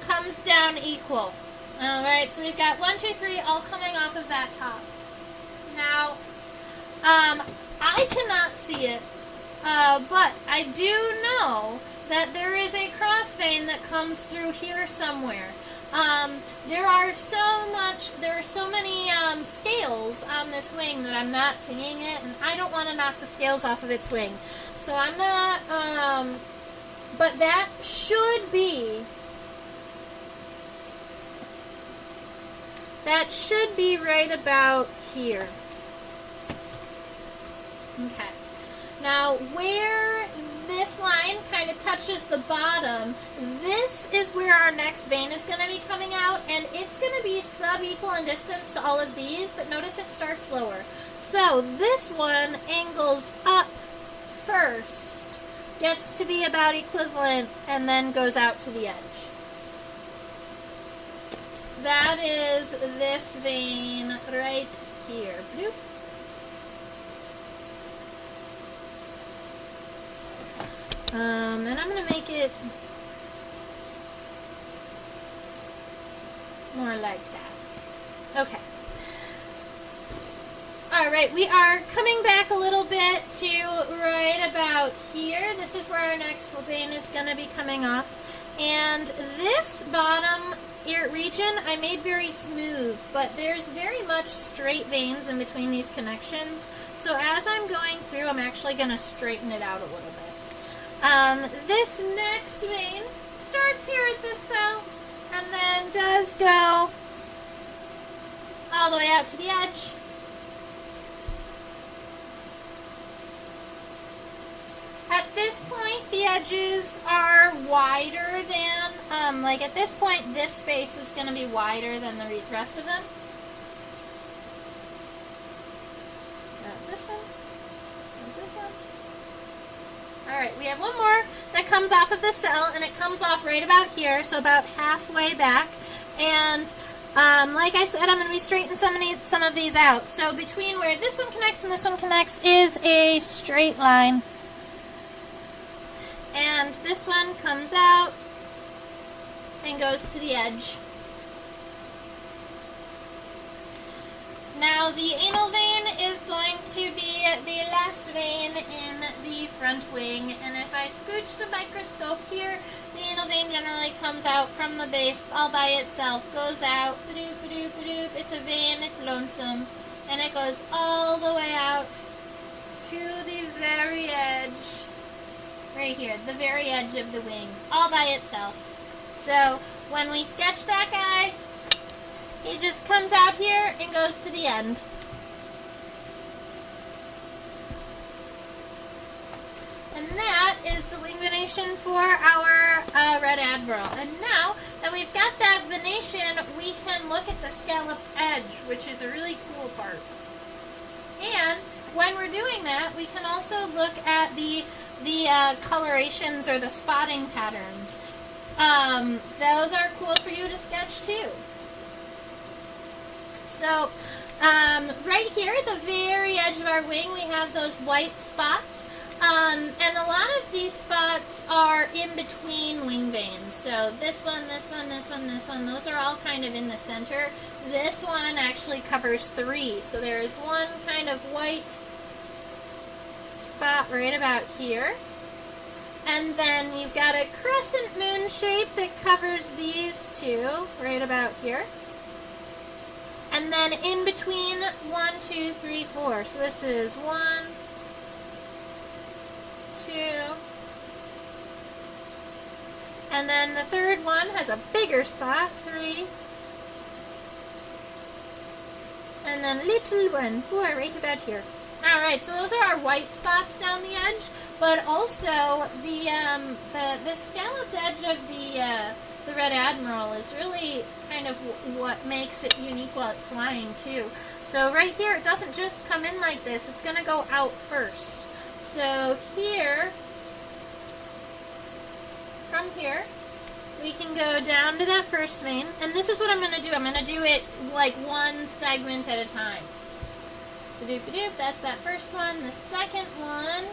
comes down equal. Alright, so we've got 1, 2, 3 all coming off of that top. Now, I cannot see it, but I do know that there is a cross vein that comes through here somewhere. There are so many scales on this wing that I'm not seeing it, and I don't want to knock the scales off of its wing. So I'm not, but that should be right about here. Okay. Now, where this line kind of touches the bottom, this is where our next vein is going to be coming out, and it's going to be sub-equal in distance to all of these, but notice it starts lower. So this one angles up first, gets to be about equivalent, and then goes out to the edge. That is this vein right here. Bloop. And I'm going to make it more like that. Okay. Alright, we are coming back a little bit to right about here. This is where our next vein is going to be coming off. And this bottom ear region I made very smooth, but there's very much straight veins in between these connections. So as I'm going through, I'm actually going to straighten it out a little bit. This next vein starts here at this cell and then does go all the way out to the edge. At this point, the edges are wider than, like at this point, this space is going to be wider than the rest of them. This one. one? All right, we have one more that comes off of the cell, and it comes off right about here, so about halfway back. And like I said, I'm going to be straightening some of these out. So between where this one connects and this one connects is a straight line. And this one comes out and goes to the edge. Now the anal vein is going to be the last vein in the front wing, and if I scooch the microscope here, the anal vein generally comes out from the base all by itself, goes out, ba-doop, ba-doop, ba-doop. It's a vein, it's lonesome, and it goes all the way out to the very edge, right here, the very edge of the wing, all by itself. So when we sketch that guy, he just comes out here and goes to the end. And that is the wing venation for our Red Admiral. And now that we've got that venation, we can look at the scalloped edge, which is a really cool part. And when we're doing that, we can also look at the colorations or the spotting patterns. Those are cool for you to sketch too. So, right here at the very edge of our wing, we have those white spots. And a lot of these spots are in between wing veins. So this one, this one, this one, this one, those are all kind of in the center. This one actually covers 3. So there is one kind of white spot right about here. And then you've got a crescent moon shape that covers these 2 right about here. And then in between 1, 2, 3, 4. So this is 1, 2, and then the third one has a bigger spot, 3, and then little one, 4, right about here. All right, so those are our white spots down the edge, but also the scalloped edge of the Red Admiral is really kind of what makes it unique while it's flying too. So right here, it doesn't just come in like this, it's going to go out first. So here, from here, we can go down to that first vein, and this is what I'm going to do. I'm going to do it like one segment at a time. Ba-doop-ba-doop, that's that first one. The second one,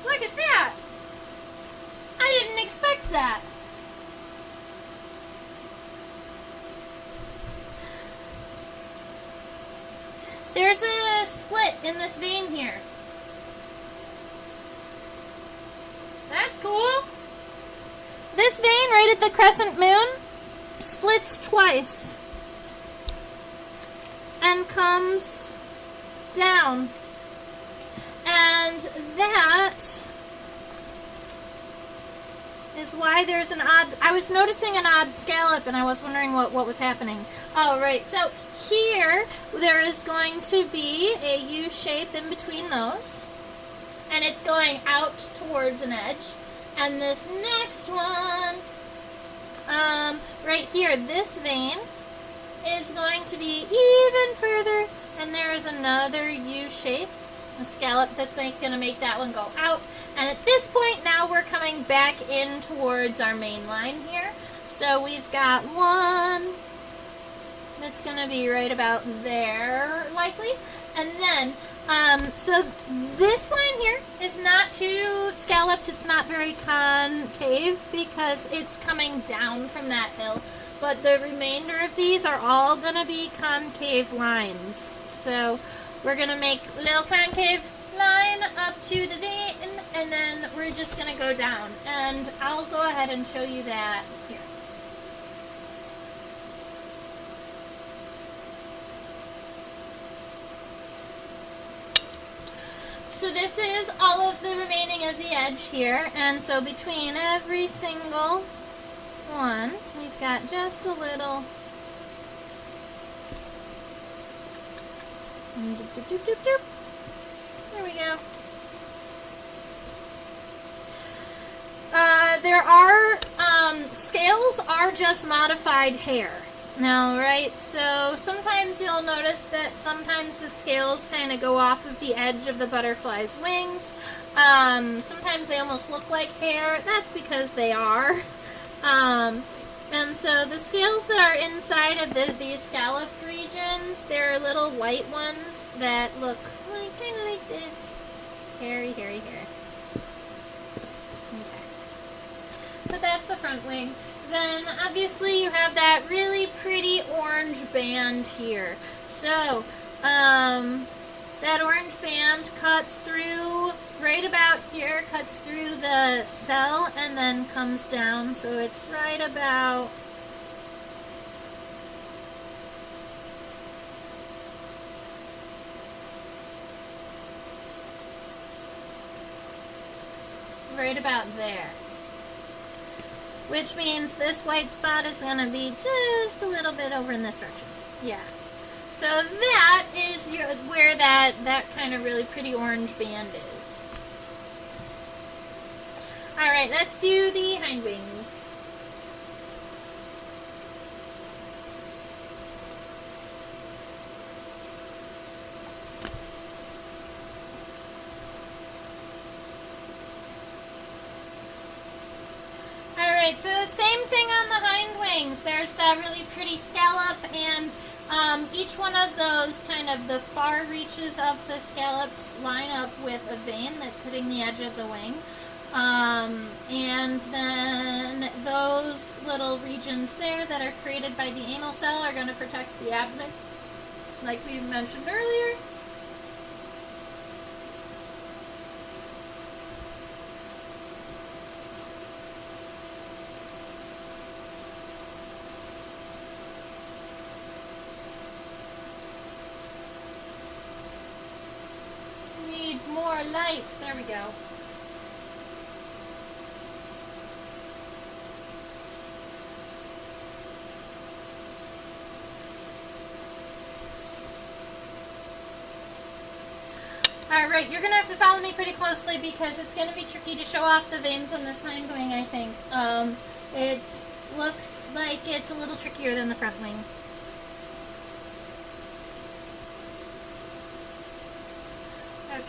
look at that! I didn't expect that! There's a split in this vein here. That's cool. This vein right at the crescent moon splits twice and comes down. And that is why there's an odd, I was noticing an odd scallop and I was wondering what was happening. Oh, right. So here there is going to be a U shape in between those, and it's going out towards an edge. And this next one, right here, this vein is going to be even further, and there's another U shape, a scallop that's going to make that one go out. And at this point now we're coming back in towards our main line here. So we've got one that's going to be right about there, likely. And then, so this line here is not too scalloped. It's not very concave because it's coming down from that hill. But the remainder of these are all going to be concave lines. So we're going to make a little concave line up to the vein, and then we're just going to go down. And I'll go ahead and show you that here. So this is all of the remaining of the edge here, and so between every single one, we've got just a little there we go. There are scales are just modified hair. Now, right, so sometimes you'll notice that sometimes the scales kind of go off of the edge of the butterfly's wings. Sometimes they almost look like hair. That's because they are. And so the scales that are inside of these scalloped regions, they're little white ones that look like, kind of like this. Hairy, hairy hair. Okay. But that's the front wing. Then obviously you have that really pretty orange band here. So that orange band cuts through right about here, cuts through the cell and then comes down. So it's right about there. Which means this white spot is going to be just a little bit over in this direction. Yeah. So that is where that kind of really pretty orange band is. All right, let's do the hind wings. Alright, so same thing on the hind wings. There's that really pretty scallop, and each one of those, kind of the far reaches of the scallops, line up with a vein that's hitting the edge of the wing. And then those little regions there that are created by the anal cell are going to protect the abdomen, like we mentioned earlier. More light. There we go. Alright, you're going to have to follow me pretty closely because it's going to be tricky to show off the veins on this hind wing, I think. It looks like it's a little trickier than the front wing. Okay.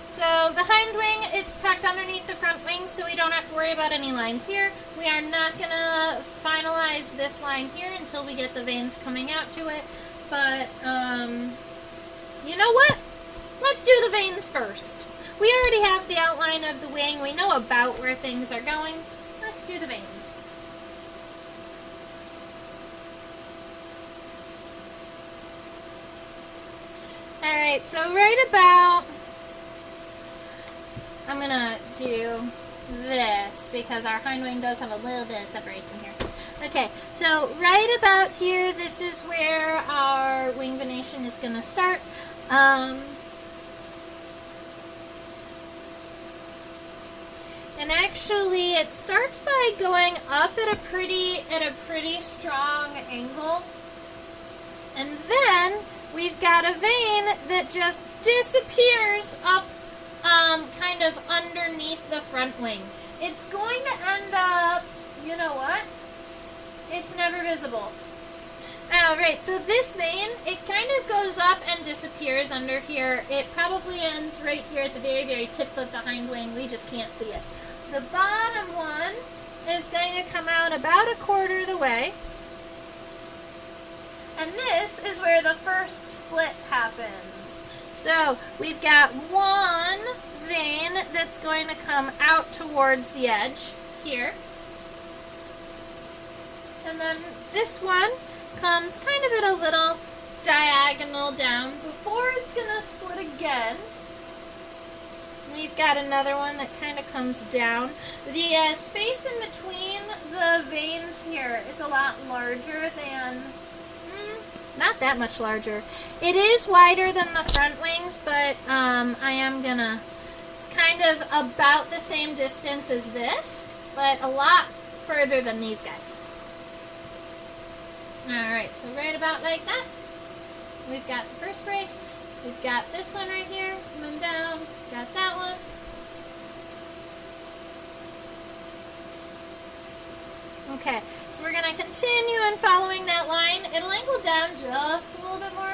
So the hind wing, it's tucked underneath the front wing, so we don't have to worry about any lines here. We are not going to finalize this line here until we get the veins coming out to it. But, you know what? Let's do the veins first. We already have the outline of the wing. We know about where things are going. Let's do the veins. Alright, so right about... I'm going to do this because our hind wing does have a little bit of separation here. Okay, so right about here, this is where our wing venation is going to start. And actually, it starts by going up at a pretty strong angle. And then we've got a vein that just disappears up kind of underneath the front wing. It's going to end up, you know what? It's never visible. Alright, so this vein, it kind of goes up and disappears under here. It probably ends right here at the very, very tip of the hind wing. We just can't see it. The bottom one is going to come out about a quarter of the way. And this is where the first split happens. So we've got one vein that's going to come out towards the edge here. And then this one comes kind of at a little diagonal down before it's going to split again. We've got another one that kind of comes down. The space in between the veins here is a lot larger than... not that much larger. It is wider than the front wings, but I am gonna... It's kind of about the same distance as this, but a lot further than these guys. Alright, so right about like that. We've got the first break. We've got this one right here, coming down. Got that one. Okay, so we're going to continue on following that line. It'll angle down just a little bit more.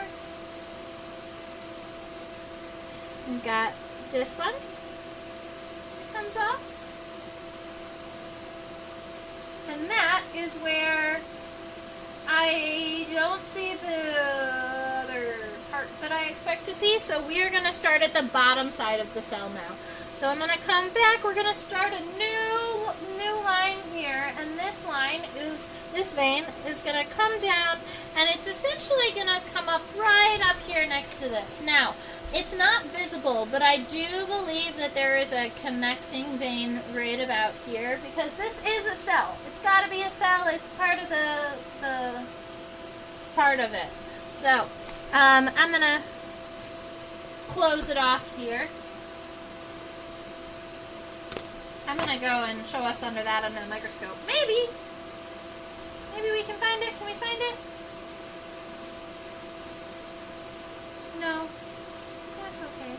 We've got this one that comes off. And that is where I don't see the other part that I expect to see, so we are going to start at the bottom side of the cell now. So I'm going to come back, we're going to start a new line here, and this line is, this vein is going to come down, and it's essentially going to come up right up here next to this. Now, it's not visible, but I do believe that there is a connecting vein right about here, because this is a cell. It's got to be a cell. It's part of it's part of it. So, I'm going to close it off here. I'm going to go and show us under that under the microscope. Maybe we can find it. Can we find it? No. That's okay.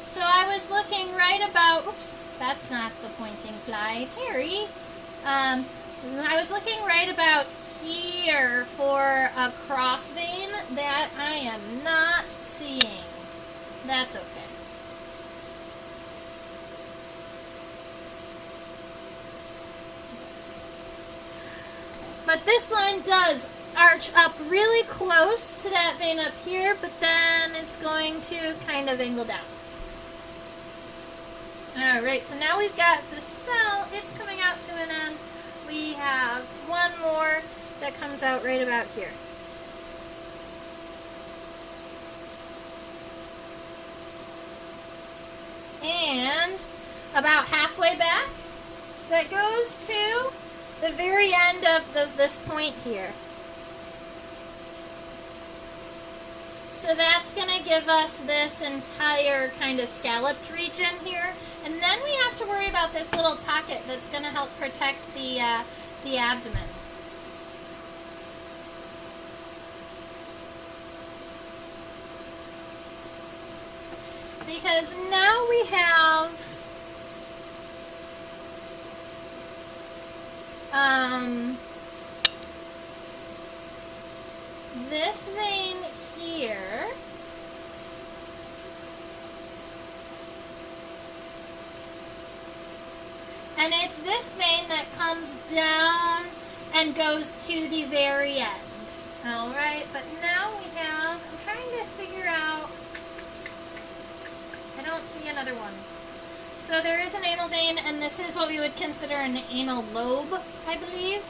So I was looking right about, oops, that's not the pointing fly, Terry. I was looking right about here for a cross vein that I am not seeing. That's okay. But this line does arch up really close to that vein up here, but then it's going to kind of angle down. Alright, so now we've got the cell, it's coming out to an end. We have one more that comes out right about here. And about halfway back, that goes to the very end of this point here. So that's going to give us this entire kind of scalloped region here. And then we have to worry about this little pocket that's going to help protect the abdomen. Because now we have this vein here, and it's this vein that comes down and goes to the very end. Alright, but now we have, I'm trying to figure out, I don't see another one. So there is an anal vein, and this is what we would consider an anal lobe, I believe.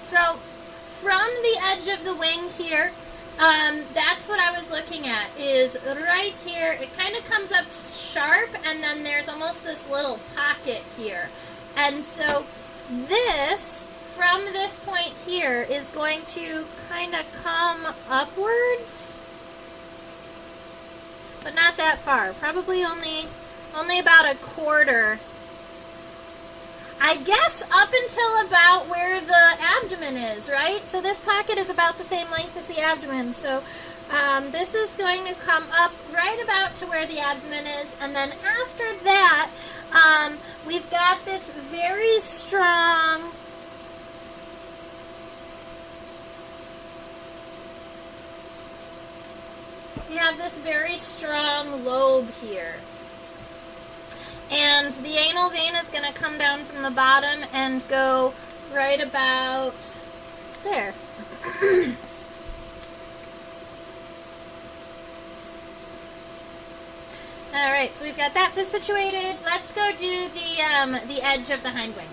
So from the edge of the wing here, that's what I was looking at, is right here. It kind of comes up sharp, and then there's almost this little pocket here. And so this, from this point here, is going to kind of come upwards, but not that far. Probably only about a quarter. I guess up until about where the abdomen is, right? So this pocket is about the same length as the abdomen. So this is going to come up right about to where the abdomen is. And then after that, we've got this very strong lobe here. And the anal vein is going to come down from the bottom and go right about there. Alright, so we've got that situated. Let's go do the edge of the hind wing.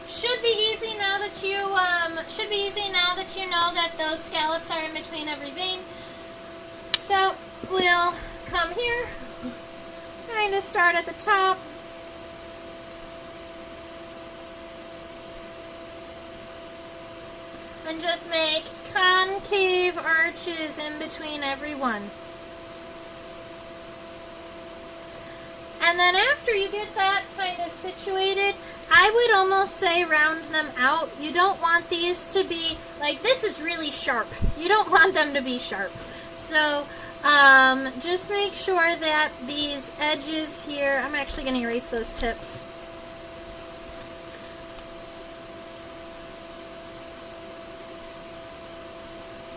Should be easy now that you know that those scallops are in between every vein. So we'll come here, kind of start at the top. And just make concave arches in between every one. And then after you get that kind of situated, I would almost say round them out. You don't want these to be, like, this is really sharp. You don't want them to be sharp. So just make sure that these edges here, I'm actually going to erase those tips.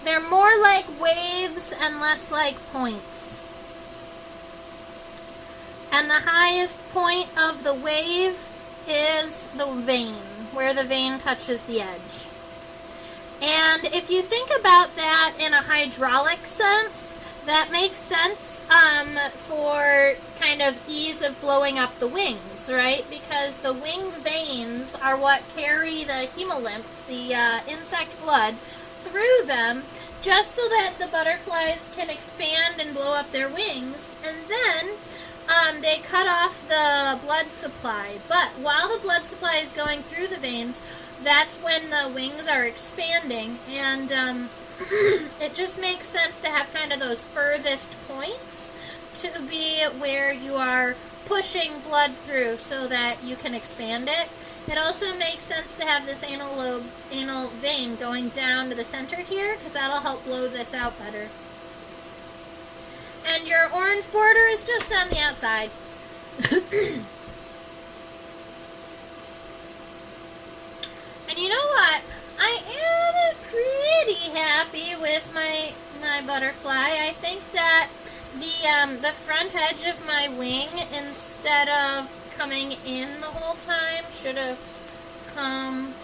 They're more like waves and less like points. And the highest point of the wave is the vein, where the vein touches the edge. And if you think about that in a hydraulic sense, that makes sense for kind of ease of blowing up the wings, right? Because the wing veins are what carry the hemolymph, the insect blood, through them, just so that the butterflies can expand and blow up their wings. And then they cut off the blood supply. But while the blood supply is going through the veins, that's when the wings are expanding. And it just makes sense to have kind of those furthest points to be where you are pushing blood through so that you can expand it. It also makes sense to have this anal vein going down to the center here, because that'll help blow this out better. And your orange border is just on the outside. And you know what? I am pretty happy with my butterfly. I think that the front edge of my wing, instead of coming in the whole time, should have come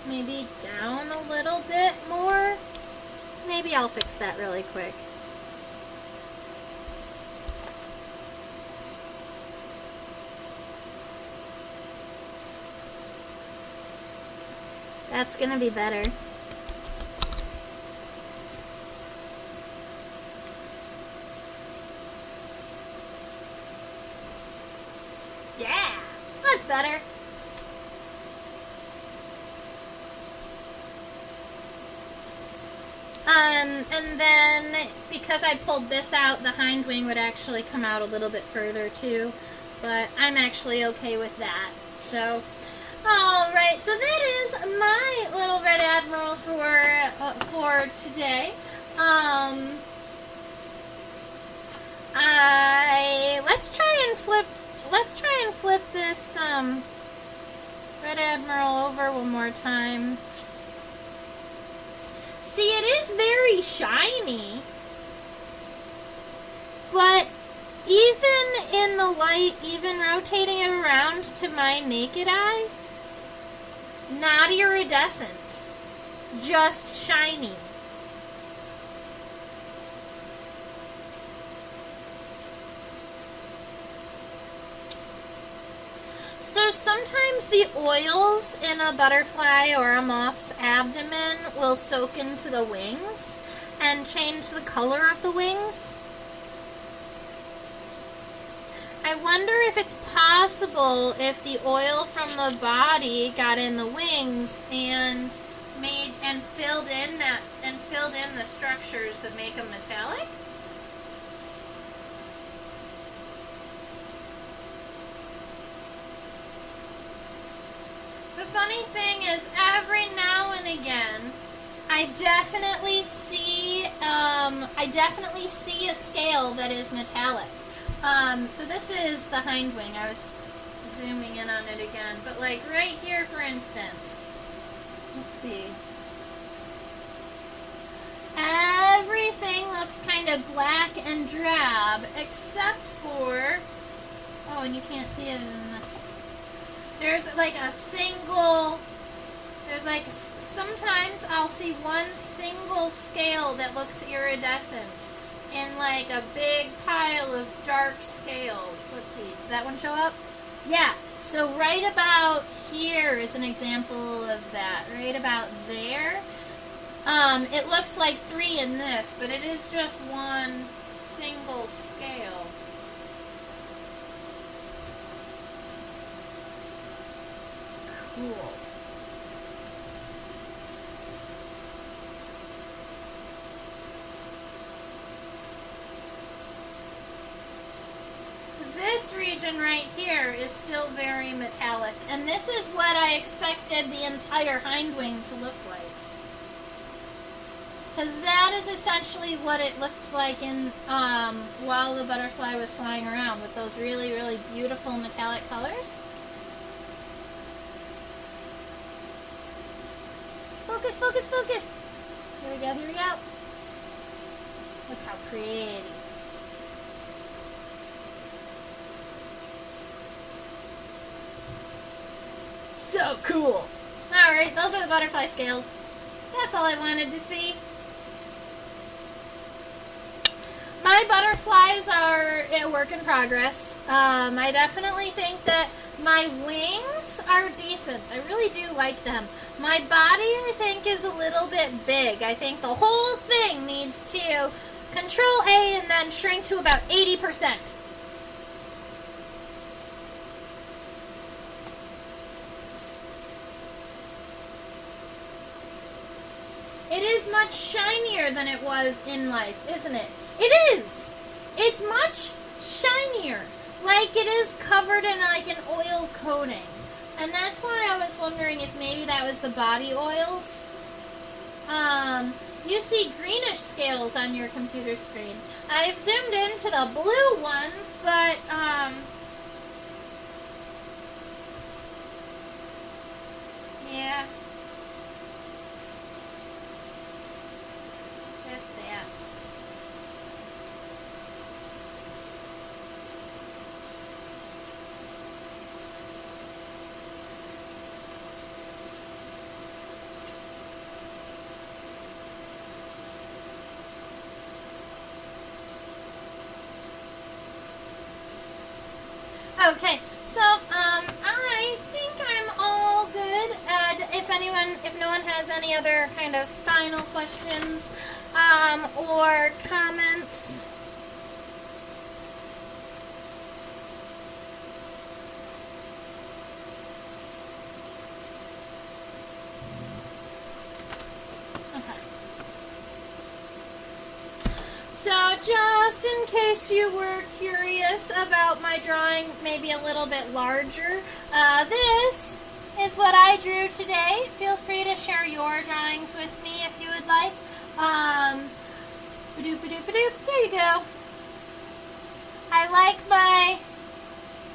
maybe down a little bit more. Maybe I'll fix that really quick. That's gonna be better. Yeah, that's better. And then because I pulled this out, the hind wing would actually come out a little bit further too, but I'm actually okay with that. So, all right, so that is my little red admiral for today. Let's try and flip this red admiral over one more time. See, it is very shiny, but even in the light, even rotating it around to my naked eye, not iridescent, just shiny. So sometimes the oils in a butterfly or a moth's abdomen will soak into the wings and change the color of the wings. I wonder if it's possible if the oil from the body got in the wings and filled in the structures that make them metallic. The funny thing is, every now and again, I definitely see a scale that is metallic. So this is the hind wing. I was zooming in on it again, but like right here, for instance, let's see. Everything looks kind of black and drab, except for, oh, and you can't see it in this. There's like sometimes I'll see one single scale that looks iridescent in like a big pile of dark scales. Let's see, does that one show up? Yeah, so right about here is an example of that, right about there. It looks like 3 in this, but it is just one single scale. Cool. this region right here is still very metallic. And this is what I expected the entire hind wing to look like. Because that is essentially what it looked like in while the butterfly was flying around, with those really, really beautiful metallic colors. Focus, focus, focus! Here we go, here we go. Look how pretty. So cool! Alright, those are the butterfly scales. That's all I wanted to see. My butterflies are a work in progress. I definitely think that my wings are decent. I really do like them. My body, I think, is a little bit big. I think the whole thing needs to Control A and then shrink to about 80%. It is much shinier than it was in life, isn't it? It is! It's much shinier. Like it is covered in like an oil coating. And that's why I was wondering if maybe that was the body oils. You see greenish scales on your computer screen. I've zoomed into the blue ones, but yeah. That's that. Okay, so I think I'm all good. If no one has any other kind of final questions or comments. So just in case you were curious about my drawing maybe a little bit larger, this is what I drew today. Feel free to share your drawings with me if you would like. There you go. I like my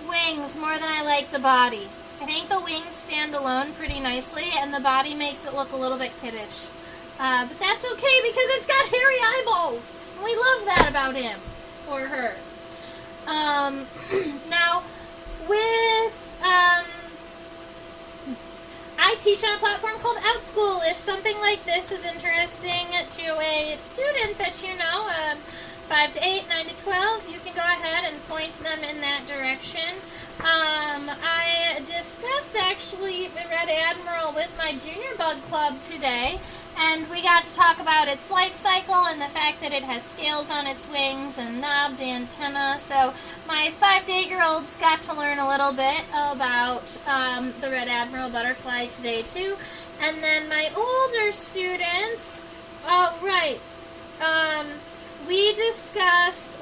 wings more than I like the body. I think the wings stand alone pretty nicely and the body makes it look a little bit kiddish. But that's okay because it's got hairy eyeballs. And we love that about him or her. Now, with I teach on a platform called OutSchool. If something like this is interesting to a student that you know, 5 to 8, 9 to 12, you can go ahead and point them in that direction. I discussed actually the Red Admiral with my Junior Bug Club today, and we got to talk about its life cycle and the fact that it has scales on its wings and knobbed antenna. So my 5 to 8-year-olds got to learn a little bit about the Red Admiral butterfly today too. And then my older students, we discussed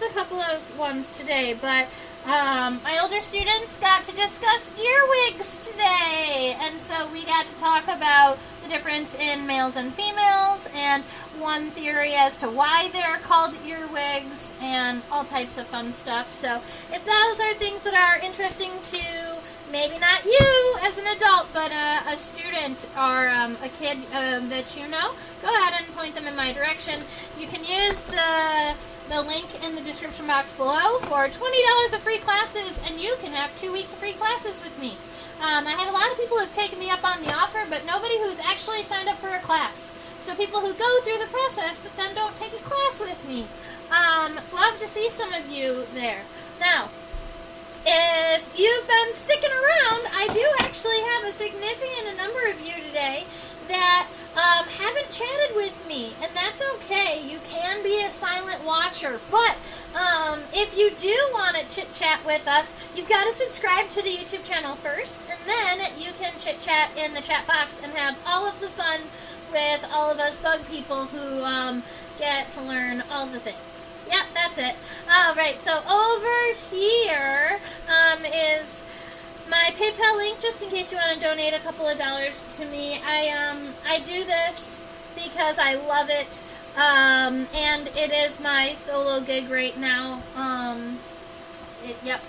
a couple of ones today, but my older students got to discuss earwigs today, and so we got to talk about the difference in males and females, and one theory as to why they're called earwigs, and all types of fun stuff. So if those are things that are interesting to maybe not you as an adult, but a student or a kid that you know, go ahead and point them in my direction. You can use the link in the description box below for $20 of free classes, and you can have 2 weeks of free classes with me. I have a lot of people who have taken me up on the offer, but nobody who's actually signed up for a class. So people who go through the process but then don't take a class with me. Love to see some of you there. Now, if you've been sticking around, I do actually have a significant number of you today that haven't chatted with me, and that's okay. You can be a silent watcher, but if you do want to chit-chat with us, you've got to subscribe to the YouTube channel first, and then you can chit-chat in the chat box and have all of the fun with all of us bug people who get to learn all the things. Yep, that's it. All right, so over here is my PayPal link, just in case you want to donate a couple of dollars to me. I do this because I love it, and it is my solo gig right now.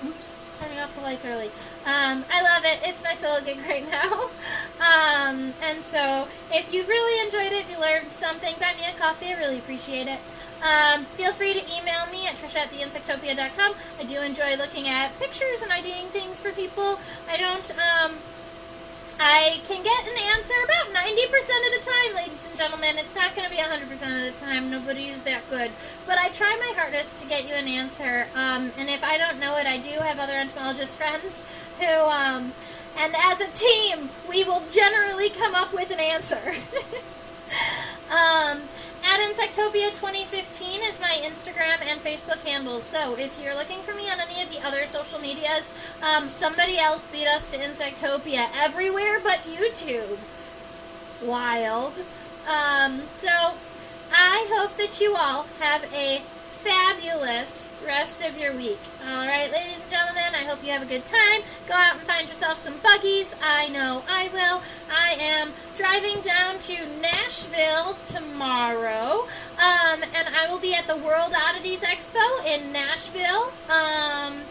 Oops, turning off the lights early. I love it. It's my solo gig right now. And so if you've really enjoyed it, if you learned something, buy me a coffee. I really appreciate it. Feel free to email me at trisha@theinsectopia.com. I do enjoy looking at pictures and IDing things for people. I can get an answer about 90% of the time, ladies and gentlemen. It's not going to be 100% of the time. Nobody's that good. But I try my hardest to get you an answer. And if I don't know it, I do have other entomologist friends who, and as a team, we will generally come up with an answer. At Insectopia 2015 is my Instagram and Facebook handles. So if you're looking for me on any of the other social medias, somebody else beat us to Insectopia everywhere but YouTube. Wild. So I hope that you all have a fabulous rest of your week. Alright, ladies and gentlemen, I hope you have a good time. Go out and find yourself some buggies. I know I will. I am driving down to Nashville tomorrow, and I will be at the World Oddities Expo in Nashville on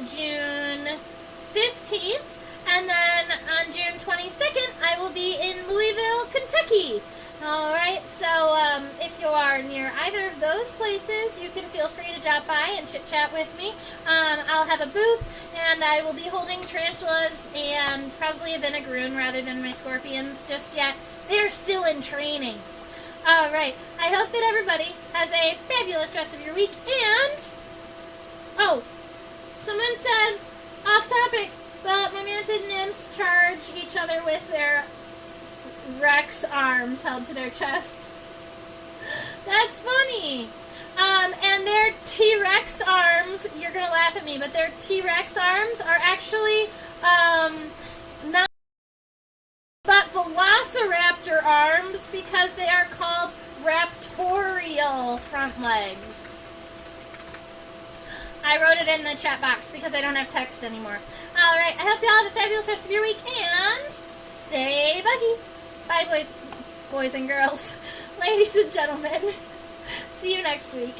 June 15th, and then on June 22nd, I will be in Louisville, Kentucky. Alright, so if you are near either of those places, you can feel free to drop by and chit-chat with me. I'll have a booth, and I will be holding tarantulas and probably a vinegaroon rather than my scorpions just yet. They're still in training. Alright, I hope that everybody has a fabulous rest of your week, and... Oh, someone said, off topic, but my mantid nymphs charge each other with their Rex arms held to their chest. That's funny. And their T-Rex arms, you're going to laugh at me, but their T-Rex arms are actually not but velociraptor arms because they are called raptorial front legs. I wrote it in the chat box because I don't have text anymore. Alright, I hope you all have a fabulous rest of your week and stay buggy. Bye, boys and girls. Ladies and gentlemen, see you next week.